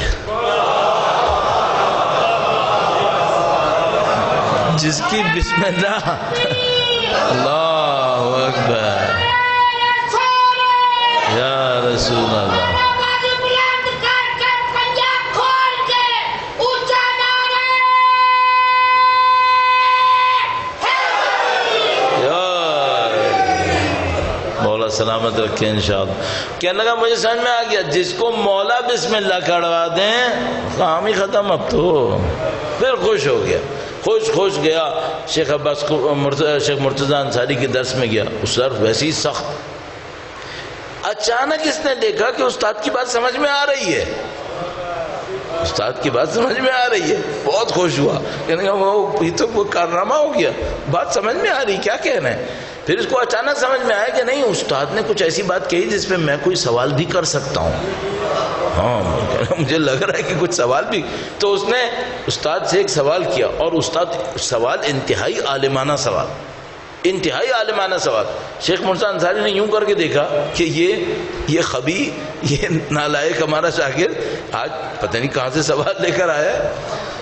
جس کی بسم اللہ اللہ اکبر یا رسول اللہ. مولا سلامت رکھے انشاءاللہ. کہنے لگا مجھے سمجھ میں آ گیا، جس کو مولا بسم اللہ کڑوا دیں کام ہی ختم. اب تو پھر خوش ہو گیا، خوش گیا. شیخ عباس شیخ مرتضی انصاری کے درس میں گیا. اس درس ویسی سخت. اچانک اس نے دیکھا کہ استاد کی بات سمجھ میں آ رہی ہے، استاد کی بات سمجھ میں آ رہی ہے. بہت خوش ہوا، کہنے وہ یہ تو وہ کارنامہ ہو گیا، بات سمجھ میں آ رہی، کیا کہنا ہے. پھر اس کو اچانک سمجھ میں آیا کہ نہیں، استاد نے کچھ ایسی بات کہی جس پہ میں کوئی سوال بھی کر سکتا ہوں. ہاں مجھے لگ رہا ہے کہ کچھ سوال بھی. تو اس نے استاد سے ایک سوال کیا، اور استاد سوال انتہائی عالمانہ سوال، انتہائی عالمانہ سوال. شیخ مرتضی انصاری نے یوں کر کے دیکھا کہ یہ خبی، یہ نالائق ہمارا شاگرد آج پتہ نہیں کہاں سے سوال لے کر آیا ہے.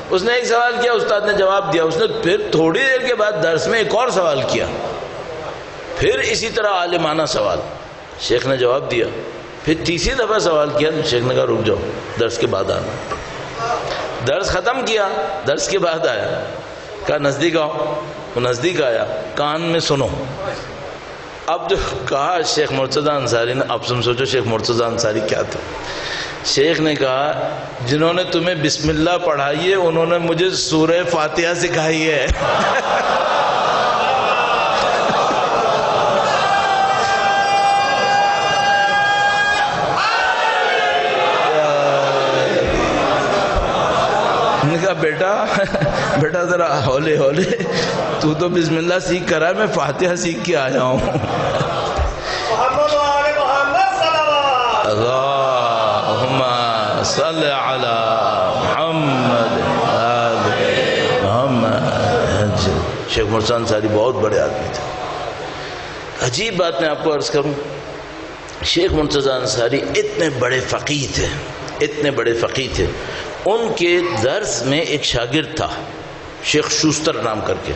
اس نے ایک سوال کیا، استاد نے جواب دیا. اس نے پھر تھوڑی دیر کے بعد درس میں ایک اور سوال کیا، پھر اسی طرح عالمانہ سوال. شیخ نے جواب دیا. پھر تیسری دفعہ سوال کیا، شیخ نے کہا رک جاؤ، درس کے بعد آنا. درس ختم کیا، درس کے بعد آیا. کہا نزدیک آؤ. وہ نزدیک آیا، کان میں سنو. اب جو کہا شیخ مرتضی انصاری نے، اب تم سوچو شیخ مرتضی انصاری کیا تھے. شیخ نے کہا جنہوں نے تمہیں بسم اللہ پڑھائی ہے انہوں نے مجھے سورہ فاتحہ سکھائی ہے. نے کہا بیٹا ذرا ہولے تو بسم اللہ سیکھ کر آیا، میں فاتحہ سیکھ کے آیا ہوں. محمد وآل محمد صلوات. اللہم صلی علی محمد آل محمد. شیخ مرتضی انصاری بہت بڑے آدمی تھے. عجیب بات میں آپ کو عرض کروں، شیخ مرتضی انصاری اتنے بڑے فقیہ تھے. ان کے درس میں ایک شاگرد تھا شیخ شوستر نام کر کے.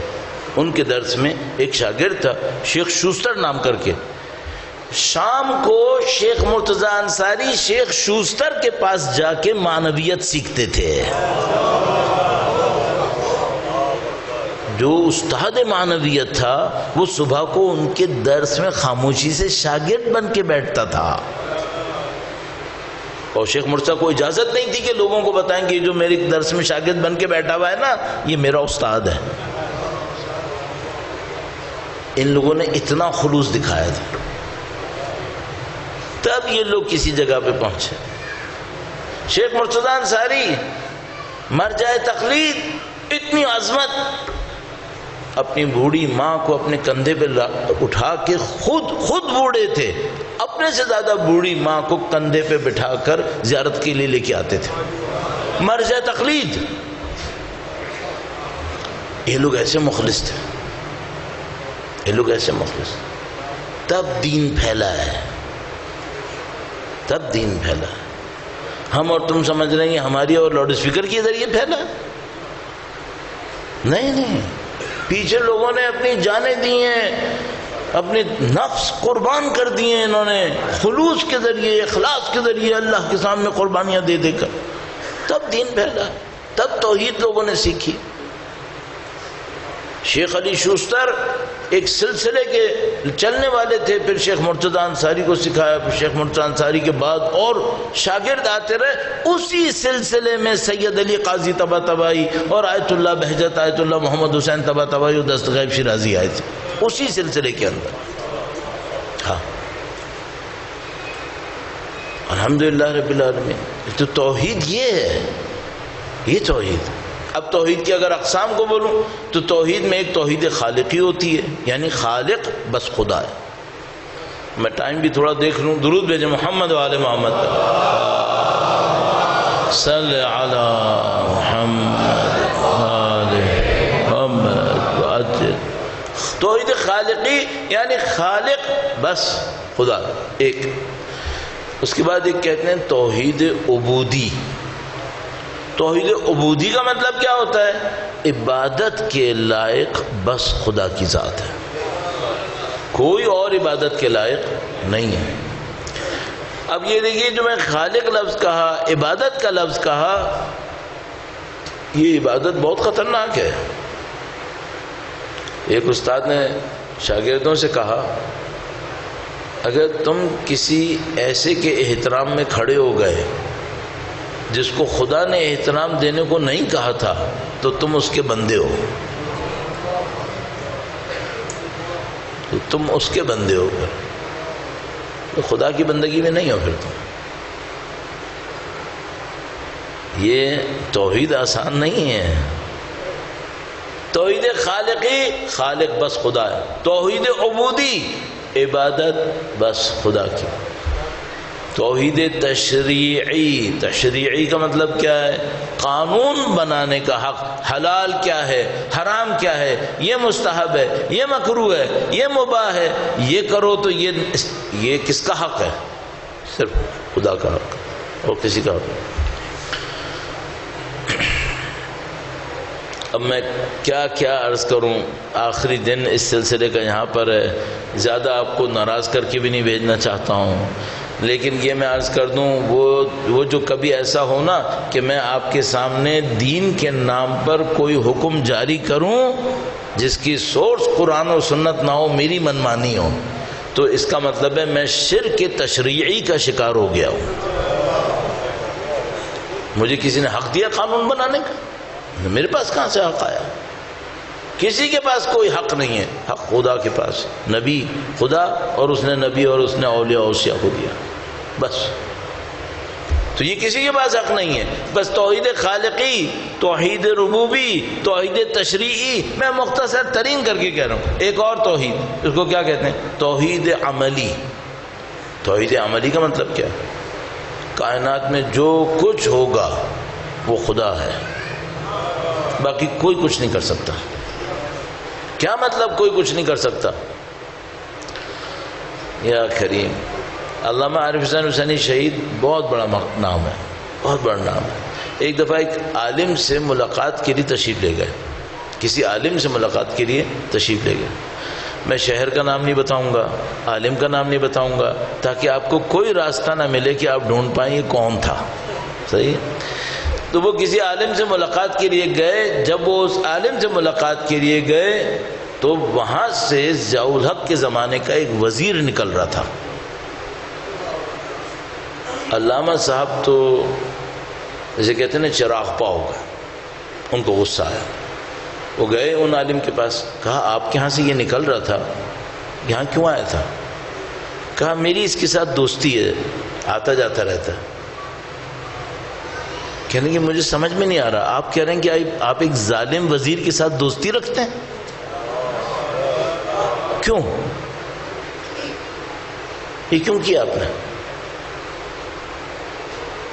ان کے درس میں ایک شاگرد تھا شیخ شوستر نام کر کے. شام کو شیخ مرتضی انصاری شیخ شوستر کے پاس جا کے معنویت سیکھتے تھے. جو استاد معنویت تھا وہ صبح کو ان کے درس میں خاموشی سے شاگرد بن کے بیٹھتا تھا. اور شیخ مرتضی کو اجازت نہیں تھی کہ لوگوں کو بتائیں کہ جو میرے درس میں شاگرد بن کے بیٹھا ہوا ہے نا یہ میرا استاد ہے. ان لوگوں نے اتنا خلوص دکھایا تھا. تب یہ لوگ کسی جگہ پہ پہنچے. شیخ مرتضی انصاری مرجع تقلید، اتنی عظمت. اپنی بوڑھی ماں کو اپنے کندھے پہ اٹھا کے خود بوڑھے تھے، اپنے سے زیادہ بوڑھی ماں کو کندھے پہ بٹھا کر زیارت کے لیے لے کے آتے تھے. مرجع تقلید. یہ لوگ ایسے مخلص تھے، یہ لوگ ایسے مخلص. تب دین پھیلا ہے، تب دین پھیلا ہے. ہم اور تم سمجھ رہے ہیں ہماری اور لاؤڈ اسپیکر کے ذریعے پھیلا. نہیں، پیچھے لوگوں نے اپنی جانیں دی ہیں، اپنے نفس قربان کر دیے ہیں انہوں نے، خلوص کے ذریعے، اخلاص کے ذریعے اللہ کے سامنے قربانیاں دے دے کر. تب دین پھیلا، تب توحید لوگوں نے سیکھی. شیخ علی شوستر ایک سلسلے کے چلنے والے تھے، پھر شیخ مرتضی انصاری کو سکھایا. پھر شیخ مرتضی انصاری کے بعد اور شاگرد آتے رہے. اسی سلسلے میں سید علی قاضی طباطبائی اور آیت اللہ بہجت، آیت اللہ محمد حسین طباطبائی اور دستغیب شیرازی آئے تھے اسی سلسلے کے اندر. ہاں الحمدللہ رب العالمین. تو توحید یہ ہے، یہ توحید. اب توحید کی اگر اقسام کو بولوں تو توحید میں ایک توحید خالقی ہوتی ہے، یعنی خالق بس خدا ہے. میں ٹائم بھی تھوڑا دیکھ لوں. درود بھیجیں محمد وآل محمد صلی علی محمد وآل محمد. توحید خالقی یعنی خالق بس خدا ایک. اس کے بعد ایک کہتے ہیں توحید عبودی. توحید عبودی کا مطلب کیا ہوتا ہے؟ عبادت کے لائق بس خدا کی ذات ہے. کوئی اور عبادت کے لائق نہیں ہے۔ اب یہ دیکھیے جو میں خالق لفظ کہا، عبادت کا لفظ کہا، یہ عبادت بہت خطرناک ہے۔ ایک استاد نے شاگردوں سے کہا اگر تم کسی ایسے کے احترام میں کھڑے ہو گئے جس کو خدا نے احترام دینے کو نہیں کہا تھا تو تم اس کے بندے ہو، تو تم اس کے بندے ہو، تو خدا کی بندگی میں نہیں ہو پھر تم۔ یہ توحید آسان نہیں ہے۔ توحید خالقی، خالق بس خدا ہے۔ توحید عبودی، عبادت بس خدا کی۔ توحید تشریعی، تشریعی کا مطلب کیا ہے؟ قانون بنانے کا حق، حلال کیا ہے، حرام کیا ہے، یہ مستحب ہے، یہ مکروہ ہے، یہ مباح ہے، یہ کرو تو یہ کس کا حق ہے؟ صرف خدا کا حق اور کسی کا حق۔ اب میں کیا کیا عرض کروں، آخری دن اس سلسلے کا یہاں پر ہے، زیادہ آپ کو ناراض کر کے بھی نہیں بھیجنا چاہتا ہوں، لیکن یہ میں عرض کر دوں وہ جو کبھی ایسا ہو نا کہ میں آپ کے سامنے دین کے نام پر کوئی حکم جاری کروں جس کی سورس قرآن و سنت نہ ہو، میری منمانی ہو، تو اس کا مطلب ہے میں شرک تشریعی کا شکار ہو گیا ہوں۔ مجھے کسی نے حق دیا قانون بنانے کا؟ میرے پاس کہاں سے حق آیا؟ کسی کے پاس کوئی حق نہیں ہے، حق خدا کے پاس، نبی خدا اور اس نے نبی اور اس نے اولیاء اوصیاء کو دیا، بس۔ تو یہ کسی کے پاس حق نہیں ہے۔ بس توحید خالقی، توحید ربوبی، توحید تشریعی، میں مختصر ترین کر کے کہہ رہا ہوں۔ ایک اور توحید، اس کو کیا کہتے ہیں؟ توحید عملی۔ توحید عملی کا مطلب کیا؟ کائنات میں جو کچھ ہوگا وہ خدا ہے، باقی کوئی کچھ نہیں کر سکتا۔ کیا مطلب کوئی کچھ نہیں کر سکتا؟ یا کریم، علامہ عارف حسین حسینی شہید بہت بڑا نام ہے، بہت بڑا نام ہے۔ ایک دفعہ ایک عالم سے ملاقات کے لیے تشریف لے گئے، کسی عالم سے ملاقات کے لیے تشریف لے گئے۔ میں شہر کا نام نہیں بتاؤں گا، عالم کا نام نہیں بتاؤں گا، تاکہ آپ کو کوئی راستہ نہ ملے کہ آپ ڈھونڈ پائیں یہ کون تھا، صحیح؟ تو وہ کسی عالم سے ملاقات کے لیے گئے۔ جب وہ اس عالم سے ملاقات کے لیے گئے تو وہاں سے ضیاء الحق کے زمانے کا ایک وزیر نکل رہا تھا۔ علامہ صاحب تو جیسے کہتے ہیں نا چراغ پا ہو گئے، ان کو غصہ آیا۔ وہ گئے ان عالم کے پاس، کہا آپ کے ہاں سے یہ نکل رہا تھا، یہاں کیوں آیا تھا؟ کہا میری اس کے ساتھ دوستی ہے، آتا جاتا رہتا ہے۔ کہنے کہ مجھے سمجھ میں نہیں آ رہا، آپ کہہ رہے ہیں کہ آپ ایک ظالم وزیر کے ساتھ دوستی رکھتے ہیں، کیوں؟ یہ کیوں کیا آپ نے؟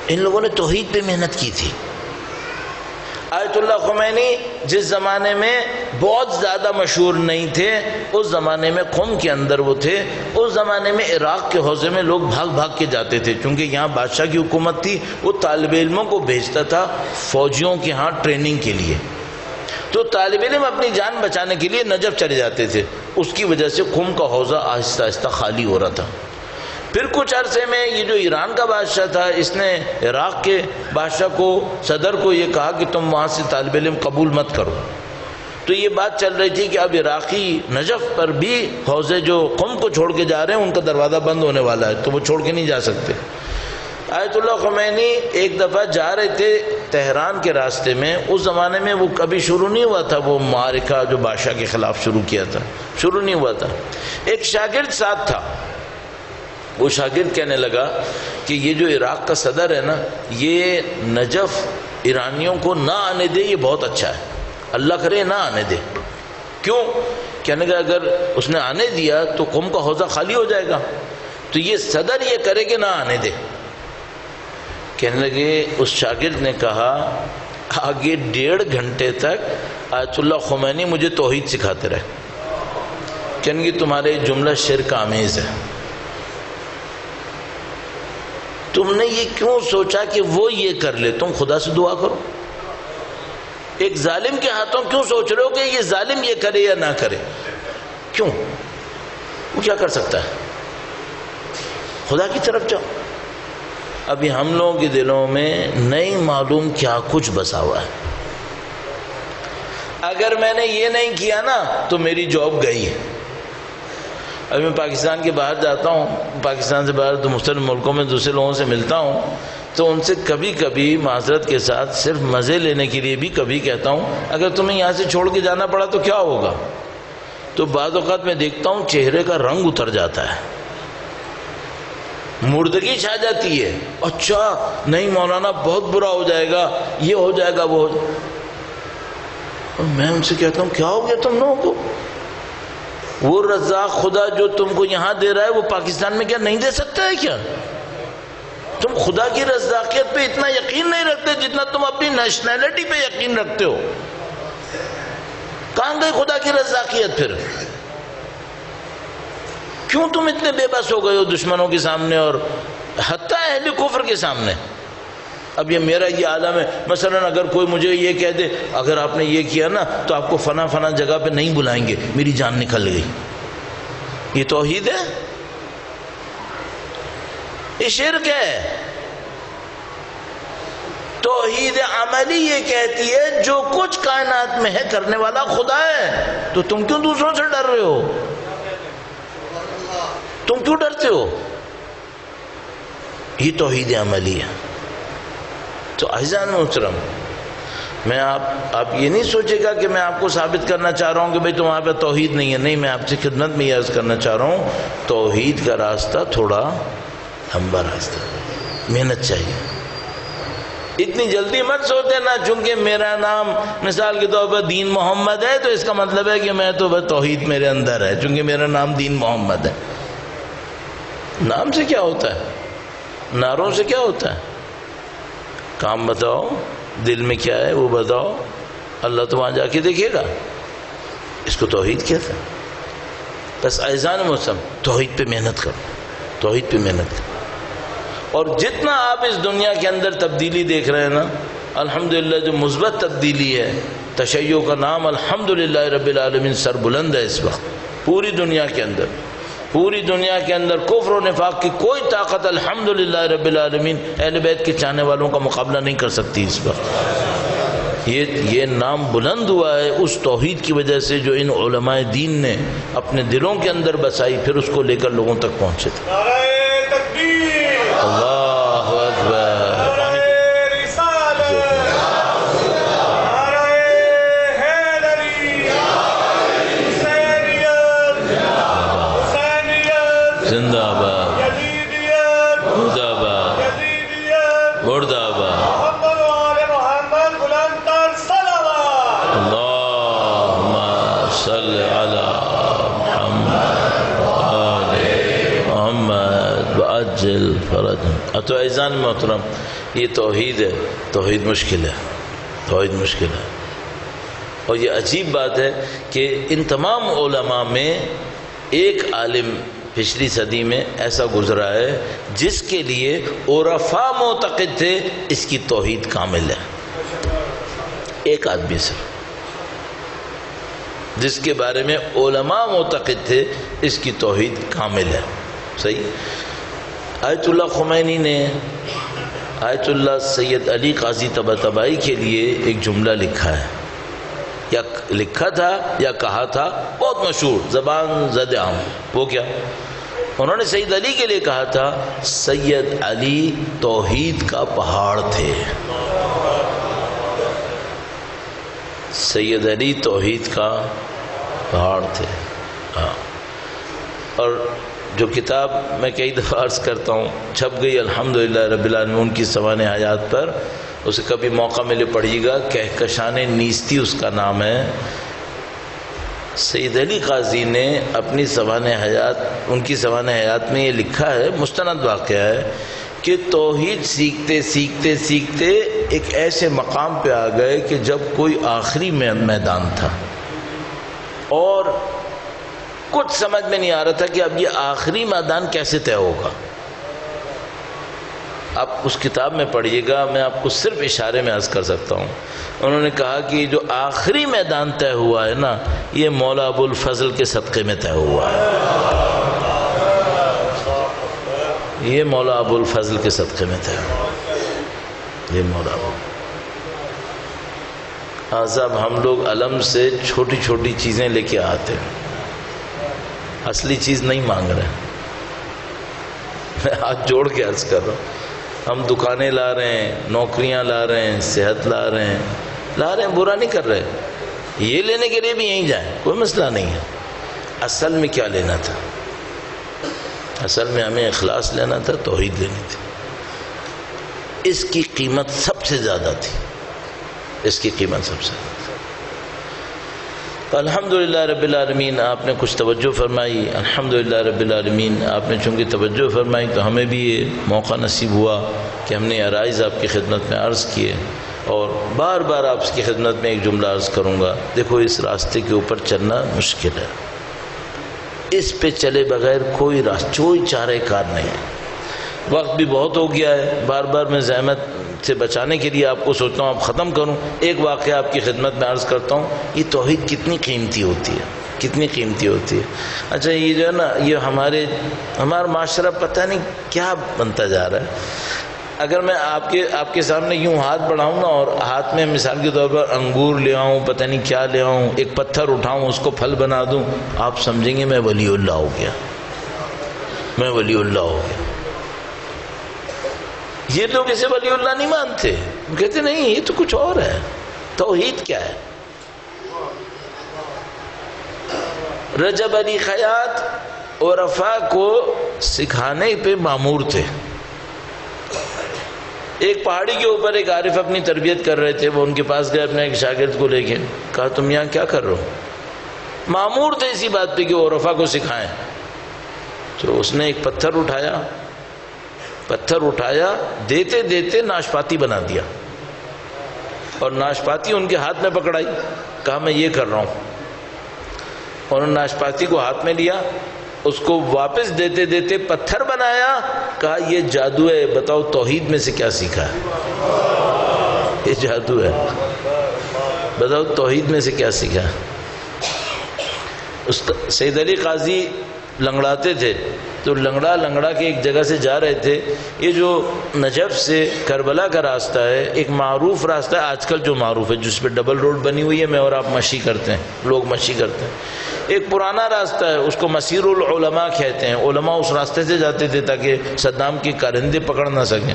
ان لوگوں نے توحید پہ محنت کی تھی۔ آیت اللہ خمینی جس زمانے میں بہت زیادہ مشہور نہیں تھے، اس زمانے میں قم کے اندر وہ تھے۔ اس زمانے میں عراق کے حوزے میں لوگ بھاگ بھاگ کے جاتے تھے، چونکہ یہاں بادشاہ کی حکومت تھی، وہ طالب علموں کو بھیجتا تھا فوجیوں کے ہاں ٹریننگ کے لیے، تو طالب علم اپنی جان بچانے کے لیے نجف چلے جاتے تھے۔ اس کی وجہ سے قم کا حوزہ آہستہ آہستہ خالی ہو رہا تھا۔ پھر کچھ عرصے میں یہ جو ایران کا بادشاہ تھا، اس نے عراق کے بادشاہ کو، صدر کو یہ کہا کہ تم وہاں سے طالب علم قبول مت کرو۔ تو یہ بات چل رہی تھی کہ اب عراقی نجف پر بھی حوزے جو قم کو چھوڑ کے جا رہے ہیں ان کا دروازہ بند ہونے والا ہے، تو وہ چھوڑ کے نہیں جا سکتے۔ آیت اللہ خمینی ایک دفعہ جا رہے تھے تہران کے راستے میں، اس زمانے میں وہ کبھی شروع نہیں ہوا تھا، وہ معرکہ جو بادشاہ کے خلاف شروع کیا تھا، شروع نہیں ہوا تھا۔ ایک شاگرد ساتھ تھا، وہ شاگرد کہنے لگا کہ یہ جو عراق کا صدر ہے نا، یہ نجف ایرانیوں کو نہ آنے دے، یہ بہت اچھا ہے، اللہ کرے نہ آنے دے۔ کیوں؟ کہنے لگا اگر اس نے آنے دیا تو قم کا حوزہ خالی ہو جائے گا، تو یہ صدر یہ کرے کہ نہ آنے دے۔ کہنے لگے اس شاگرد نے کہا آگے 1.5 گھنٹے تک آیت اللہ خمینی مجھے توحید سکھاتے رہے۔ کہنے لگے تمہارے جملہ شرک آمیز ہے، تم نے یہ کیوں سوچا کہ وہ یہ کر لے؟ تم خدا سے دعا کرو۔ ایک ظالم کے ہاتھوں کیوں سوچ رہے ہو کہ یہ ظالم یہ کرے یا نہ کرے؟ کیوں؟ وہ کیا کر سکتا ہے؟ خدا کی طرف جاؤ۔ ابھی ہم لوگوں کے دلوں میں نہیں معلوم کیا کچھ بسا ہوا ہے۔ اگر میں نے یہ نہیں کیا نا تو میری جاب گئی ہے۔ ابھی میں پاکستان کے باہر جاتا ہوں، پاکستان سے باہر تو مختلف ملکوں میں دوسرے لوگوں سے ملتا ہوں، تو ان سے کبھی کبھی معذرت کے ساتھ صرف مزے لینے کے لیے بھی کبھی کہتا ہوں اگر تمہیں یہاں سے چھوڑ کے جانا پڑا تو کیا ہوگا؟ تو بعض اوقات میں دیکھتا ہوں چہرے کا رنگ اتر جاتا ہے، مردگی چھا جاتی ہے۔ اچھا نہیں مولانا بہت برا ہو جائے گا، یہ ہو جائے گا، وہ ہو جائے گا۔ اور میں ان سے کہتا ہوں کیا ہو گیا تم لوگوں کو؟ وہ رزاق خدا جو تم کو یہاں دے رہا ہے وہ پاکستان میں کیا نہیں دے سکتا ہے کیا؟ تم خدا کی رزاقیت پہ اتنا یقین نہیں رکھتے جتنا تم اپنی نیشنلٹی پہ یقین رکھتے ہو۔ کہاں گئی خدا کی رزاقیت پھر؟ کیوں تم اتنے بے بس ہو گئے ہو دشمنوں کے سامنے اور حتی اہل کفر کے سامنے؟ اب یہ میرا یہ عالم ہے، مثلا اگر کوئی مجھے یہ کہہ دے اگر آپ نے یہ کیا نا تو آپ کو فنا فنا جگہ پہ نہیں بلائیں گے، میری جان نکل گئی، یہ توحید ہے؟ یہ شرک ہے۔ توحید عملی یہ کہتی ہے جو کچھ کائنات میں ہے کرنے والا خدا ہے، تو تم کیوں دوسروں سے ڈر رہے ہو؟ تم کیوں ڈرتے ہو؟ یہ توحید عملی ہے۔ تو عزیزان محترم، میں آپ یہ نہیں سوچے گا کہ میں آپ کو ثابت کرنا چاہ رہا ہوں کہ بھئی تمہارے پہ توحید نہیں ہے، نہیں، میں آپ سے خدمت میں یہ عرض کرنا چاہ رہا ہوں توحید کا راستہ تھوڑا لمبا راستہ، محنت چاہیے۔ اتنی جلدی مت سوچتے نا چونکہ میرا نام مثال کے طور پر دین محمد ہے تو اس کا مطلب ہے کہ میں تو بس توحید میرے اندر ہے، چونکہ میرا نام دین محمد ہے۔ نام سے کیا ہوتا ہے؟ نعروں سے کیا ہوتا ہے؟ کام بتاؤ، دل میں کیا ہے وہ بتاؤ، اللہ تو وہاں جا کے دیکھے گا۔ اس کو توحید کہتا ہے۔ بس عزیزان محترم توحید پہ محنت کرو، توحید پہ محنت کرو۔ اور جتنا آپ اس دنیا کے اندر تبدیلی دیکھ رہے ہیں نا، الحمدللہ جو مثبت تبدیلی ہے، تشیع کا نام الحمدللہ رب العالمین سر بلند ہے اس وقت پوری دنیا کے اندر۔ پوری دنیا کے اندر کفر و نفاق کی کوئی طاقت الحمدللہ رب العالمین اہل بیت کے چاہنے والوں کا مقابلہ نہیں کر سکتی اس وقت۔ یہ نام بلند ہوا ہے اس توحید کی وجہ سے جو ان علماء دین نے اپنے دلوں کے اندر بسائی، پھر اس کو لے کر لوگوں تک پہنچے تھے۔ نعرہ تکبیر، اللہ اکبر، نعرہ رسالت، نعرہ حیدری، حسینیت، حسینیت، زندہ آباد، یزیدیت، مرد آباد، یزیدیت، مرد آباد، محمد و آل محمد بلند تر صلوات۔ اللہم صل علی محمد آل محمد وعجل فرجهم۔ تو عزیزان محترم یہ توحید ہے، توحید مشکل ہے، توحید مشکل ہے۔ اور یہ عجیب بات ہے کہ ان تمام علماء میں ایک عالم پچھلی صدی میں ایسا گزرا ہے جس کے لیے عرفاء معتقد تھے اس کی توحید کامل ہے۔ ایک آدمی صرف جس کے بارے میں علماء معتقد تھے اس کی توحید کامل ہے۔ صحیح۔ آیت اللہ خمینی نے آیت اللہ سید علی قاضی طباطبائی کے لیے ایک جملہ لکھا ہے، یا لکھا تھا یا کہا تھا، بہت مشہور، زبان زد عام۔ وہ کیا؟ انہوں نے سید علی کے لیے کہا تھا سید علی توحید کا پہاڑ تھے۔ سید علی توحید کا پہاڑ تھے۔ ہاں، اور جو کتاب میں کئی دفعہ عرض کرتا ہوں چھپ گئی الحمدللہ رب العالمین ان کی سوانح حیات پر، اسے کبھی موقع ملے پڑھیے گا، کہکشان نیستی اس کا نام ہے۔ سید علی قاضی نے اپنی سوانح حیات، ان کی سوانح حیات میں یہ لکھا ہے، مستند واقعہ ہے کہ توحید سیکھتے سیکھتے سیکھتے ایک ایسے مقام پہ آ گئے کہ جب کوئی آخری میدان تھا اور کچھ سمجھ میں نہیں آ رہا تھا کہ اب یہ آخری میدان کیسے طے ہوگا۔ آپ اس کتاب میں پڑھیے گا، میں آپ کو صرف اشارے میں عرض کر سکتا ہوں۔ انہوں نے کہا کہ جو آخری میدان طے ہوا ہے نا، یہ مولا ابو الفضل کے صدقے میں طے ہوا ہے۔ یہ مولا ابو الفضل کے صدقے میں تھا، یہ مولا ابو۔ صاحب ہم لوگ علم سے چھوٹی چھوٹی چیزیں لے کے آتے ہیں، اصلی چیز نہیں مانگ رہے ہیں۔ میں ہاتھ جوڑ کے عرض کر رہا ہوں، ہم دکانیں لا رہے ہیں، نوکریاں لا رہے ہیں، صحت لا رہے ہیں، برا نہیں کر رہے، یہ لینے کے لیے بھی یہیں جائیں، کوئی مسئلہ نہیں ہے۔ اصل میں کیا لینا تھا؟ اصل میں ہمیں اخلاص لینا تھا، توحید لینی تھی۔ اس کی قیمت سب سے زیادہ تھی، اس کی قیمت سب سے زیادہ تھی۔ الحمدللہ رب العالمین، آپ نے کچھ توجہ فرمائی، الحمدللہ رب العالمین، آپ نے چونکہ توجہ فرمائی تو ہمیں بھی یہ موقع نصیب ہوا کہ ہم نے عرائض آپ کی خدمت میں عرض کیے، اور بار بار آپ کی خدمت میں ایک جملہ عرض کروں گا۔ دیکھو اس راستے کے اوپر چلنا مشکل ہے، اس پہ چلے بغیر کوئی چارہ کار نہیں ہے۔ وقت بھی بہت ہو گیا ہے، بار بار میں زحمت سے بچانے کے لیے آپ کو سوچتا ہوں آپ ختم کروں۔ ایک واقعہ آپ کی خدمت میں عرض کرتا ہوں، یہ توحید کتنی قیمتی ہوتی ہے، کتنی قیمتی ہوتی ہے۔ اچھا یہ جو ہے نا، یہ ہمارا معاشرہ پتہ نہیں کیا بنتا جا رہا ہے۔ اگر میں آپ کے سامنے یوں ہاتھ بڑھاؤں نا، اور ہاتھ میں مثال کے طور پر انگور لے آؤں، پتہ نہیں کیا لے آؤں، ایک پتھر اٹھاؤں اس کو پھل بنا دوں، آپ سمجھیں گے میں ولی اللہ ہو گیا، میں ولی اللہ ہو گیا۔ یہ لوگ اسے ولی اللہ نہیں مانتے، کہتے نہیں یہ تو کچھ اور ہے۔ توحید کیا ہے؟ رجب علی خیاط عرفا کو سکھانے پہ مامور تھے۔ ایک پہاڑی کے اوپر ایک عارف اپنی تربیت کر رہے تھے، وہ ان کے پاس گئے اپنے ایک شاگرد کو لے کے، کہا تم یہاں کیا کر رہے ہو؟ مامور تھے اسی بات پہ کہ وہ عرفا کو سکھائیں۔ تو اس نے ایک پتھر اٹھایا، دیتے دیتے ناشپاتی بنا دیا، اور ناشپاتی ان کے ہاتھ میں پکڑائی، کہا میں یہ کر رہا ہوں، اور انہوں نے ناشپاتی کو ہاتھ میں لیا، اس کو واپس دیتے دیتے پتھر بنایا، کہا یہ جادو ہے، بتاؤ توحید میں سے کیا سیکھا ہے؟ یہ جادو ہے، بتاؤ توحید میں سے کیا سیکھا ہے؟ سید علی قاضی لنگڑاتے تھے، تو لنگڑا کے ایک جگہ سے جا رہے تھے۔ یہ جو نجف سے کربلا کا راستہ ہے، ایک معروف راستہ ہے آج کل جو معروف ہے، جس پہ ڈبل روڈ بنی ہوئی ہے، میں اور آپ مشی کرتے ہیں، لوگ مشی کرتے ہیں۔ ایک پرانا راستہ ہے، اس کو مسیر العلماء کہتے ہیں، علماء اس راستے سے جاتے تھے تاکہ صدام کے کارندے پکڑ نہ سکیں۔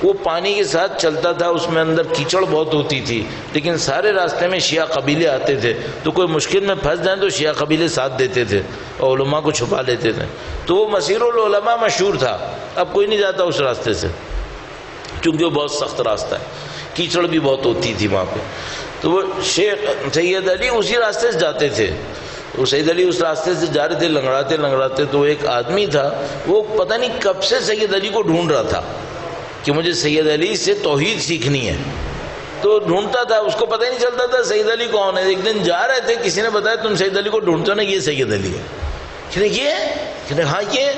وہ پانی کے ساتھ چلتا تھا، اس میں اندر کیچڑ بہت ہوتی تھی، لیکن سارے راستے میں شیعہ قبیلے آتے تھے، تو کوئی مشکل میں پھنس جائیں تو شیعہ قبیلے ساتھ دیتے تھے اور علماء کو چھپا لیتے تھے۔ تو وہ مسیر العلماء مشہور تھا، اب کوئی نہیں جاتا اس راستے سے چونکہ وہ بہت سخت راستہ ہے، کیچڑ بھی بہت ہوتی تھی وہاں پہ۔ تو وہ شیخ سید علی اسی راستے سے جاتے تھے، وہ سید علی اس راستے سے جا رہے تھے لنگڑاتے، تو ایک آدمی تھا، وہ پتہ نہیں کب سے سید علی کو ڈھونڈ رہا تھا کہ مجھے سید علی سے توحید سیکھنی ہے، تو ڈھونڈتا تھا، اس کو پتہ ہی نہیں چلتا تھا سید علی کون ہے۔ ایک دن جا رہے تھے، کسی نے بتایا تم سید علی کو ڈھونڈتے ہو نا، یہ سید علی ہے۔ کہنے یہ ہے؟ کہنے ہاں یہ،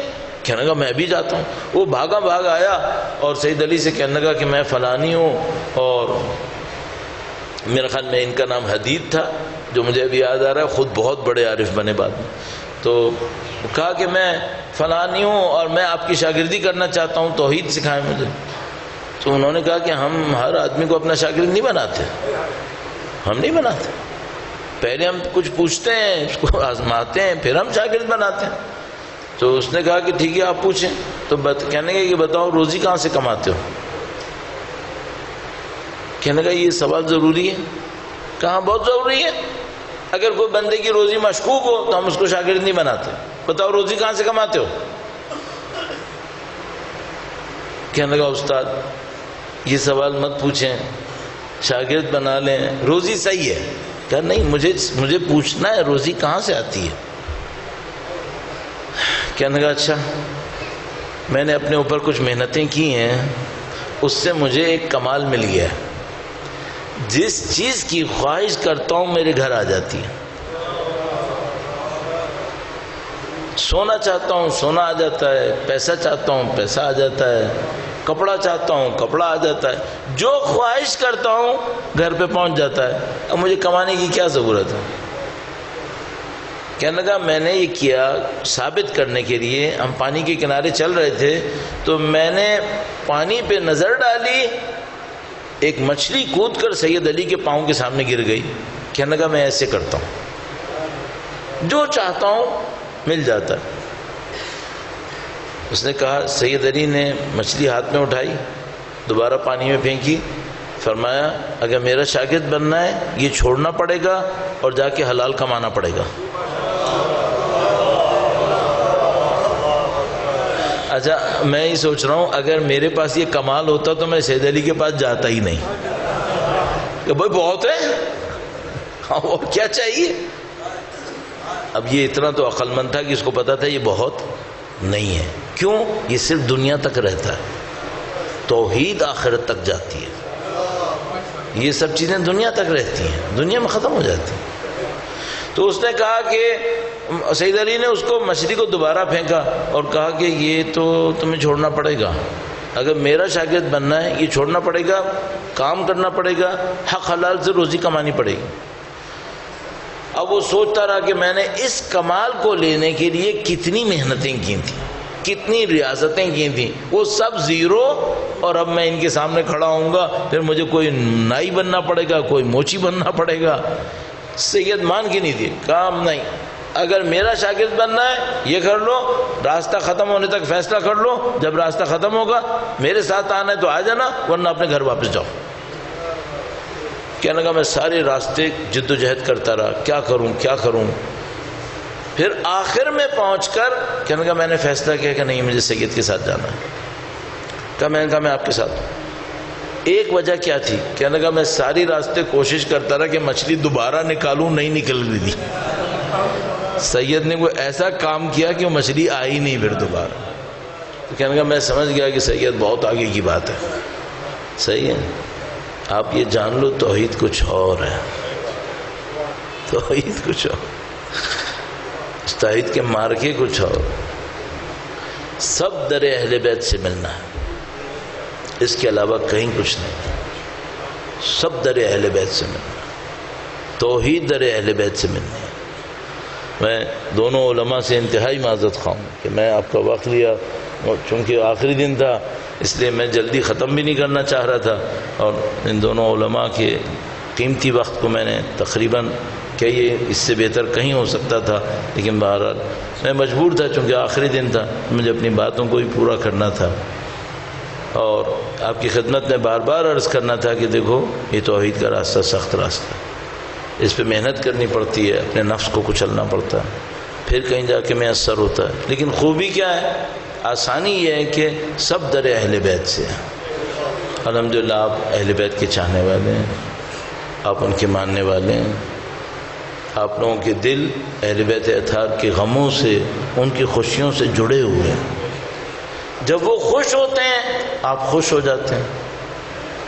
کہنے لگا میں بھی جاتا ہوں۔ وہ بھاگ آیا اور سید علی سے کہنے لگا کہ میں فلانی ہوں، اور میرے خیال میں ان کا نام حدید تھا، جو مجھے ابھی یاد آ رہا ہے، خود بہت بڑے عارف بنے بعد میں۔ تو کہا کہ میں فلانی ہوں اور میں آپ کی شاگردی کرنا چاہتا ہوں، توحید سکھائیں مجھے۔ تو انہوں نے کہا کہ ہم ہر آدمی کو اپنا شاگرد نہیں بناتے، ہم نہیں بناتے، پہلے ہم کچھ پوچھتے ہیں، اس کو آزماتے ہیں، پھر ہم شاگرد بناتے ہیں۔ تو اس نے کہا کہ ٹھیک ہے آپ پوچھیں۔ تو کہنے لگے کہ بتاؤ روزی کہاں سے کماتے ہو؟ کہنے لگا یہ سوال ضروری ہے؟ کہاں بہت ضروری ہے، اگر کوئی بندے کی روزی مشکوک ہو تو ہم اس کو شاگرد نہیں بناتے۔ بتاؤ روزی کہاں سے کماتے ہو؟ کہنے لگا استاد یہ سوال مت پوچھیں، شاگرد بنا لیں، روزی صحیح ہے۔ کہا نہیں، مجھے پوچھنا ہے روزی کہاں سے آتی ہے۔ کہنے لگا اچھا، میں نے اپنے اوپر کچھ محنتیں کی ہیں، اس سے مجھے ایک کمال مل گیا ہے، جس چیز کی خواہش کرتا ہوں میرے گھر آ جاتی ہے۔ سونا چاہتا ہوں سونا آ جاتا ہے، پیسہ چاہتا ہوں پیسہ آ جاتا ہے، کپڑا چاہتا ہوں کپڑا آ جاتا ہے، جو خواہش کرتا ہوں گھر پہ پہنچ جاتا ہے۔ اب مجھے کمانے کی کیا ضرورت ہے؟ کہنے لگا میں نے یہ کیا ثابت کرنے کے لیے، ہم پانی کے کنارے چل رہے تھے تو میں نے پانی پہ نظر ڈالی، ایک مچھلی کود کر سید علی کے پاؤں کے سامنے گر گئی۔ کہنے لگا میں ایسے کرتا ہوں، جو چاہتا ہوں مل جاتا ہے۔ اس نے کہا، سید علی نے مچھلی ہاتھ میں اٹھائی، دوبارہ پانی میں پھینکی، فرمایا اگر میرا شاگرد بننا ہے یہ چھوڑنا پڑے گا اور جا کے حلال کمانا پڑے گا۔ اچھا میں ہی سوچ رہا ہوں اگر میرے پاس یہ کمال ہوتا تو میں سید علی کے پاس جاتا ہی نہیں کہ بھائی بہت ہے، اور کیا چاہیے۔ اب یہ اتنا تو عقل مند تھا کہ اس کو پتا تھا یہ بہت نہیں ہے۔ کیوں؟ یہ صرف دنیا تک رہتا ہے، توحید آخرت تک جاتی ہے۔ یہ سب چیزیں دنیا تک رہتی ہیں، دنیا میں ختم ہو جاتی ہیں۔ تو اس نے کہا کہ سید علی نے اس کو مچھلی کو دوبارہ پھینکا اور کہا کہ یہ تو تمہیں چھوڑنا پڑے گا، اگر میرا شاگرد بننا ہے یہ چھوڑنا پڑے گا، کام کرنا پڑے گا، حق حلال سے روزی کمانی پڑے گی۔ اب وہ سوچتا رہا کہ میں نے اس کمال کو لینے کے لیے کتنی محنتیں کی تھیں، کتنی ریاستیں کی تھیں، وہ سب زیرو، اور اب میں ان کے سامنے کھڑا ہوں گا، پھر مجھے کوئی نائی بننا پڑے گا، کوئی موچی بننا پڑے گا۔ سید مان کی نہیں تھی، کام نہیں، اگر میرا شاگرد بننا ہے یہ کر لو، راستہ ختم ہونے تک فیصلہ کر لو، جب راستہ ختم ہوگا میرے ساتھ آنا ہے تو آ جانا، ورنہ اپنے گھر واپس جاؤ۔ کہنے لگا میں سارے راستے جد و جہد کرتا رہا، کیا کروں کیا کروں، پھر آخر میں پہنچ کر کہنے لگا میں نے فیصلہ کیا کہ نہیں مجھے سید کے ساتھ جانا ہے۔ میں نے کہا میں آپ کے ساتھ ہوں۔ ایک وجہ کیا تھی؟ کہنے لگا میں ساری راستے کوشش کرتا رہا کہ مچھلی دوبارہ نکالوں، نہیں نکل رہی تھی۔ سید نے کوئی ایسا کام کیا کہ وہ مچھلی آئی نہیں پھر دوبارہ۔ تو کہنے لگا میں سمجھ گیا کہ سید بہت آگے کی بات ہے۔ صحیح ہے، آپ یہ جان لو توحید کچھ اور ہے، توحید کچھ اور، توحید کے مارکے کچھ اور۔ سب در اہل بیت سے ملنا ہے، اس کے علاوہ کہیں کچھ نہیں، سب در اہل بیت سے ملنا، توحید در اہل بیت سے ملنا ہے۔ میں دونوں علماء سے انتہائی معذرت خواہ ہوں کہ میں آپ کا وقت لیا، اور چونکہ آخری دن تھا اس لیے میں جلدی ختم بھی نہیں کرنا چاہ رہا تھا، اور ان دونوں علماء کے قیمتی وقت کو میں نے تقریباً کہ یہ اس سے بہتر کہیں ہو سکتا تھا، لیکن بہرحال میں مجبور تھا چونکہ آخری دن تھا، مجھے اپنی باتوں کو بھی پورا کرنا تھا، اور آپ کی خدمت میں بار بار عرض کرنا تھا کہ دیکھو یہ توحید کا راستہ سخت راستہ ہے، اس پہ محنت کرنی پڑتی ہے، اپنے نفس کو کچلنا پڑتا ہے، پھر کہیں جا کے میسر ہوتا ہے۔ لیکن خوبی کیا ہے، آسانی یہ ہے کہ سب در اہل بیت سے ہیں۔ الحمدللہ آپ اہل بیت کے چاہنے والے ہیں، آپ ان کے ماننے والے ہیں، آپ لوگوں کے دل اہل بیت اطہار کے غموں سے، ان کی خوشیوں سے جڑے ہوئے ہیں۔ جب وہ خوش ہوتے ہیں آپ خوش ہو جاتے ہیں،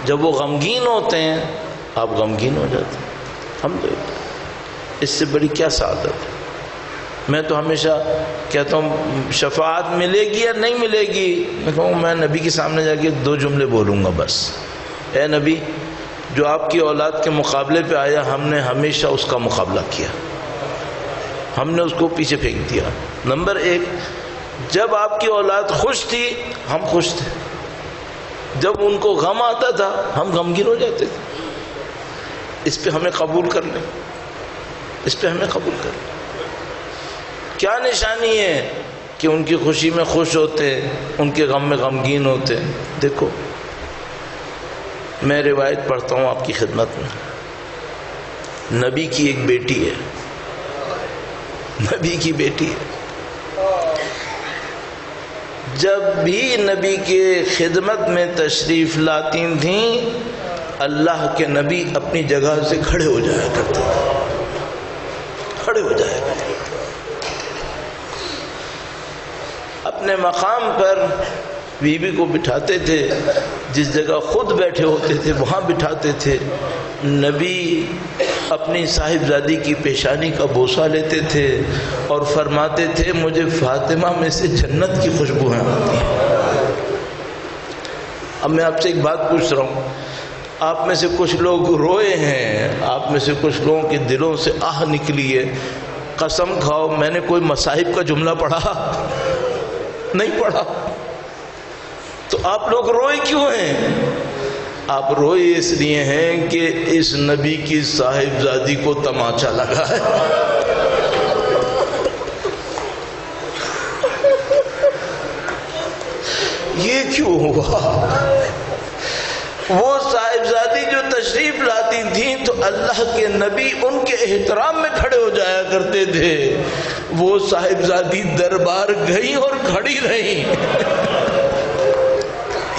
جب وہ غمگین ہوتے ہیں آپ غمگین ہو جاتے ہیں۔ الحمدللہ، اس سے بڑی کیا سعادت ہے۔ میں تو ہمیشہ کہتا ہوں شفاعت ملے گی یا نہیں ملے گی، میں کہوں میں نبی کے سامنے جا کے 2 جملے بولوں گا بس، اے نبی جو آپ کی اولاد کے مقابلے پہ آیا ہم نے ہمیشہ اس کا مقابلہ کیا، ہم نے اس کو پیچھے پھینک دیا۔ نمبر 1، جب آپ کی اولاد خوش تھی ہم خوش تھے، جب ان کو غم آتا تھا ہم غمگین ہو جاتے تھے۔ اس پہ ہمیں قبول کر لیں، اس پہ ہمیں قبول کر لیں۔ کیا نشانی ہے کہ ان کی خوشی میں خوش ہوتے، ان کے غم میں غمگین ہوتے؟ دیکھو میں روایت پڑھتا ہوں آپ کی خدمت میں، نبی کی ایک بیٹی ہے، نبی کی بیٹی ہے، جب بھی نبی کے خدمت میں تشریف لاتی تھیں اللہ کے نبی اپنی جگہ سے کھڑے ہو جایا کرتے تھے، کھڑے ہو جایا کرتے تھے، اپنے مقام پر بیوی کو بٹھاتے تھے، جس جگہ خود بیٹھے ہوتے تھے وہاں بٹھاتے تھے۔ نبی اپنی صاحبزادی کی پیشانی کا بوسہ لیتے تھے اور فرماتے تھے مجھے فاطمہ میں سے جنت کی خوشبوئیں آتی ہیں۔ اب میں آپ سے ایک بات پوچھ رہا ہوں، آپ میں سے کچھ لوگ روئے ہیں، آپ میں سے کچھ لوگوں کے دلوں سے آہ نکلی ہے، قسم کھاؤ میں نے کوئی مصائب کا جملہ پڑھا نہیں پڑھا. تو آپ لوگ روئے کیوں ہیں؟ آپ روئے اس لیے ہیں کہ اس نبی کی صاحبزادی کو تماچا لگا ہے. یہ کیوں ہوا؟ وہ صاحبزادی جو تشریف لاتی تھیں تو اللہ کے نبی ان کے احترام میں کھڑے ہو جایا کرتے تھے. وہ صاحبزادی دربار گئی اور کھڑی رہی.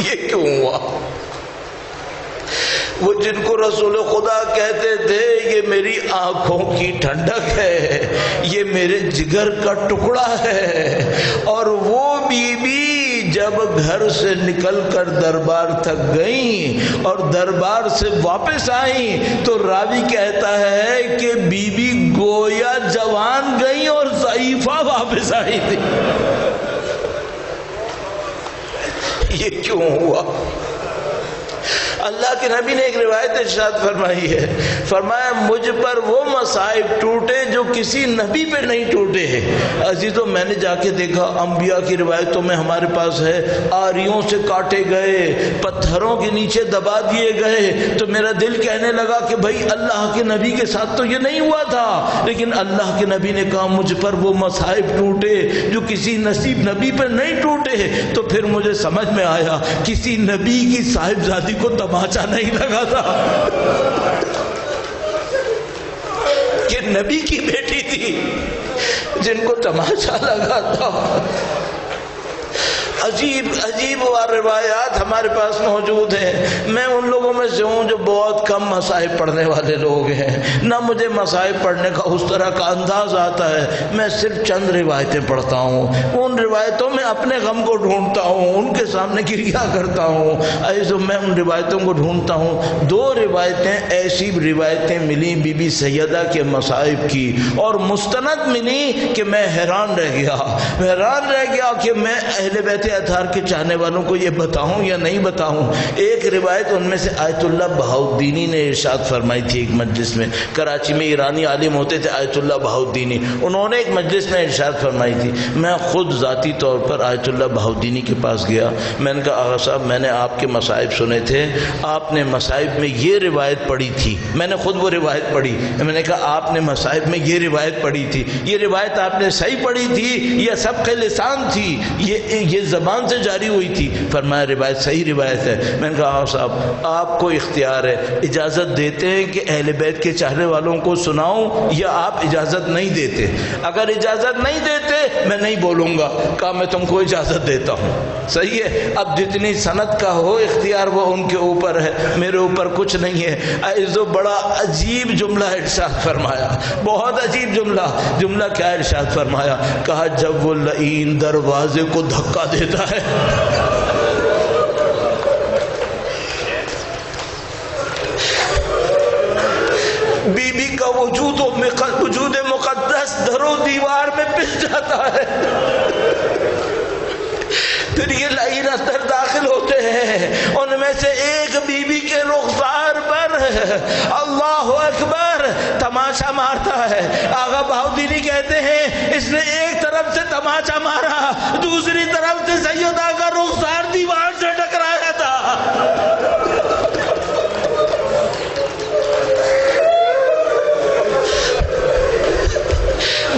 یہ کیوں ہوا؟ وہ جن کو رسول خدا کہتے تھے یہ میری آنکھوں کی ٹھنڈک ہے، یہ میرے جگر کا ٹکڑا ہے، اور وہ بی بی جب گھر سے نکل کر دربار تک گئیں اور دربار سے واپس آئیں تو راوی کہتا ہے کہ بی بی گویا جوان گئیں اور ضعیفہ واپس آئی تھی. یہ کیوں ہوا؟ اللہ کے نبی نے ایک روایت ارشاد فرمائی ہے، فرمایا مجھ پر وہ مصائب ٹوٹے جو کسی نبی پہ نہیں ٹوٹے ہیں. عزیزوں میں نے جا کے دیکھا انبیاء کی روایتوں میں ہمارے پاس ہے آریوں سے کاٹے گئے، پتھروں کے نیچے دبا دیے گئے. تو میرا دل کہنے لگا کہ بھائی اللہ کے نبی کے ساتھ تو یہ نہیں ہوا تھا، لیکن اللہ کے نبی نے کہا مجھ پر وہ مصائب ٹوٹے جو کسی نصیب نبی پہ نہیں ٹوٹے. تو پھر مجھے سمجھ میں آیا کسی نبی کی صاحبزادی کو تماچا نہیں لگا تھا، کہ نبی کی بیٹی تھی جن کو تماچا لگا تھا. عجیب عجیب روایات ہمارے پاس موجود ہیں. میں ان لوگوں میں سے ہوں جو بہت کم مصائب پڑھنے والے لوگ ہیں، نہ مجھے مصائب پڑھنے کا اس طرح کا انداز آتا ہے. میں صرف چند روایتیں پڑھتا ہوں، ان روایتوں میں اپنے غم کو ڈھونڈتا ہوں، ان کے سامنے گریہ کرتا ہوں. ایسے میں ان روایتوں کو ڈھونڈتا ہوں. دو روایتیں ایسی روایتیں ملی بی بی سیدہ کے مصائب کی اور مستند ملی کہ میں حیران رہ گیا کہ میں اہل بیت اطہار کے چاہنے والوں کو یہ بتاؤں یا نہیں بتاؤں. ایک روایت ان میں سے آیت اللہ بہاؤالدینی نے ارشاد فرمائی تھی ایک مجلس میں. کراچی میں ایرانی عالم ہوتے تھے آیت اللہ بہاؤالدینی، انہوں نے ایک مجلس میں ارشاد فرمائی تھی. میں خود ذاتی طور پر آیت اللہ بہاؤالدینی کے پاس گیا. میں نے کہا آغا صاحب میں نے آپ کے مصائب سنے تھے، آپ نے مصائب میں یہ روایت پڑھی تھی. میں نے خود وہ روایت پڑھی. میں نے کہا آپ نے مصائب میں یہ روایت پڑھی تھی، یہ روایت آپ نے صحیح پڑھی تھی یا سب کے لسان تھی، یہ زبان سے جاری ہوئی تھی؟ فرمایا روایت صحیح روایت ہے. میں نے کہا آقا صاحب آپ کو اختیار ہے، اجازت دیتے ہیں کہ اہل بیت کے چاہنے والوں کو سناؤں یا آپ اجازت نہیں دیتے؟ اگر اجازت نہیں دیتے میں نہیں بولوں گا. کہا میں تم کو اجازت دیتا ہوں. صحیح ہے، اب جتنی سند کا ہو اختیار وہ ان کے اوپر ہے، میرے اوپر کچھ نہیں ہے. ایسو بڑا عجیب جملہ ارشاد فرمایا، بہت عجیب جملہ کیا ارشاد فرمایا؟ کہا جب وہ لعین دروازے کو دھکا دیتا ہے بی بی کا وجود مقدس در و دیوار میں پس جاتا ہے. پھر یہ لعین اندر داخل ہوتے ہیں، ان میں سے ایک بی بی کے رخسار پر اللہ اکبر تماشا مارتا ہے. آغا بہاؤالدینی کہتے ہیں اس نے ایک طرف سے تماشا مارا، دوسری طرف سے سیدہ کا رخسار دیوار سے ٹکرایا تھا.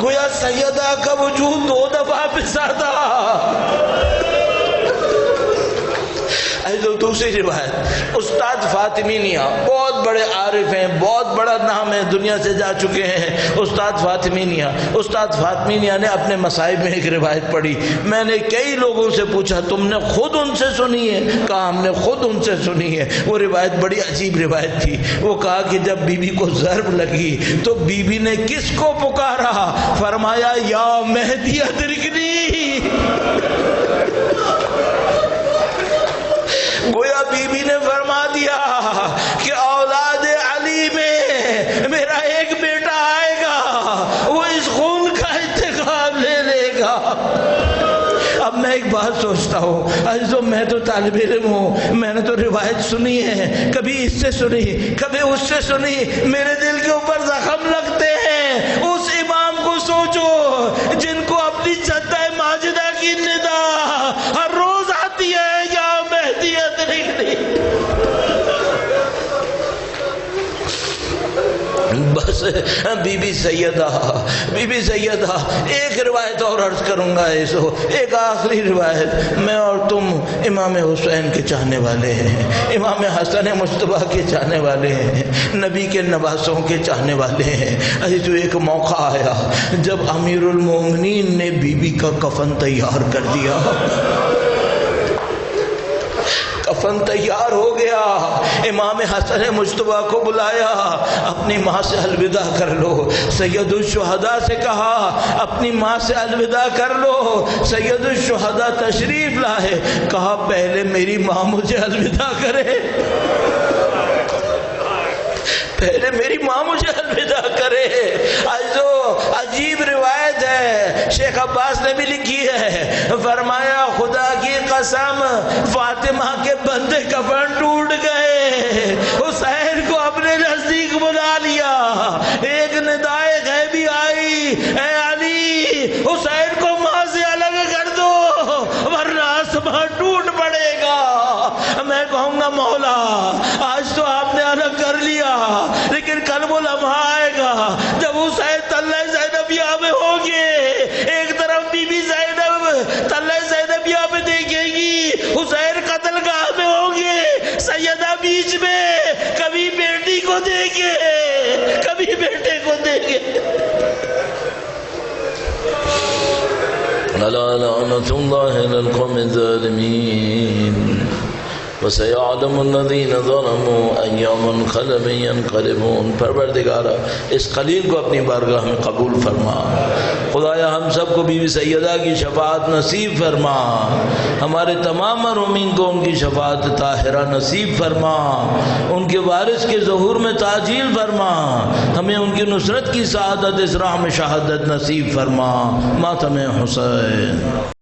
گویا سیدہ کا وجود 2 دفعہ پسا تھا. دوسری روایت استاد فاطمی نیاں، بہت بڑے عارف ہیں، بہت بڑا نام ہے، دنیا سے جا چکے ہیں. استاد فاطمی نیاں نے اپنے مصائب میں ایک روایت پڑھی. میں نے کئی لوگوں سے پوچھا تم نے خود ان سے سنی ہے؟ کہا ہم نے خود ان سے سنی ہے. وہ روایت بڑی عجیب روایت تھی. وہ کہا کہ جب بی بی کو ضرب لگی تو بی بی نے کس کو پکارا؟ فرمایا یا مہدی ادرکنی. گویا بی بی نے فرما دیا کہ اولاد علی میں میرا ایک بیٹا آئے گا، وہ اس خون کا انتقام لے گا. اب میں ایک بات سوچتا ہوں عزیزو، میں تو طالب علم ہوں، میں نے تو روایت سنی ہے، کبھی اس سے سنی کبھی اس سے سنی، میرے دل کے اوپر زخم لگتے ہیں. اس امام کو بس بی بی سیدہ ایک روایت اور عرض کروں گا، ایک آخری روایت، میں اور تم امام حسین کے چاہنے والے ہیں، امام حسن مصطفیٰ کے چاہنے والے ہیں، نبی کے نواسوں کے چاہنے والے ہیں۔ تو ایک موقع آیا جب امیر المومنین نے بی بی کا کفن تیار کر دیا، کفن تیار ہو گیا، امام حسن مصطفیٰ کو بلایا، اپنی ماں سے الوداع کر لو۔ سید الشہداء سے کہا اپنی ماں سے الوداع کر لو۔ سید الشہداء تشریف لائے، کہا پہلے میری ماں مجھے الوداع کرے، پہلے میری ماں مجھے الوداع کرے۔ جو عجیب روایت ہے، شیخ عباس نے بھی لکھی ہے، فرمایا خدا کی قسم فاطمہ کے بندے کفن ٹوٹ گئے، حسین کو اپنے نزدیک بلا لیا، ایک ندائے غیبی آئی، اے علی حسین کو ماں سے الگ کر دو ورنہ آسمان ٹوٹ پڑے گا۔ میں کہوں گا مولا آج تو آپ نے الگ کر لیا، لیکن کل وہ لمحہ آئے گا جب حسین تلہ زینبیہ میں ہوں گے، ایک طرف بی بی زینب تلہ زینبیہ میں دیکھے گی، حسین قتل گاہ میں ہوں گے، سیدہ بیچ میں، کبھی بیٹی کو دیکھے کبھی بیٹے کو دیکھے۔ الا لعنۃ اللہ علی القوم الظالمین وسيعلم الذين ظلموا أي منقلب ينقلبون۔ پروردگارا اس قلیل کو اپنی بارگاہ میں قبول فرما، خدایا ہم سب کو بی بی سیدہ کی شفاعت نصیب فرما، ہمارے تمام مرحومین کو ان کی شفاعت طاہرہ نصیب فرما، ان کے وارث کے ظہور میں تعجیل فرما، ہمیں ان کی نصرت کی سعادت اس راہ میں شہادت نصیب فرما۔ ماتم حسین۔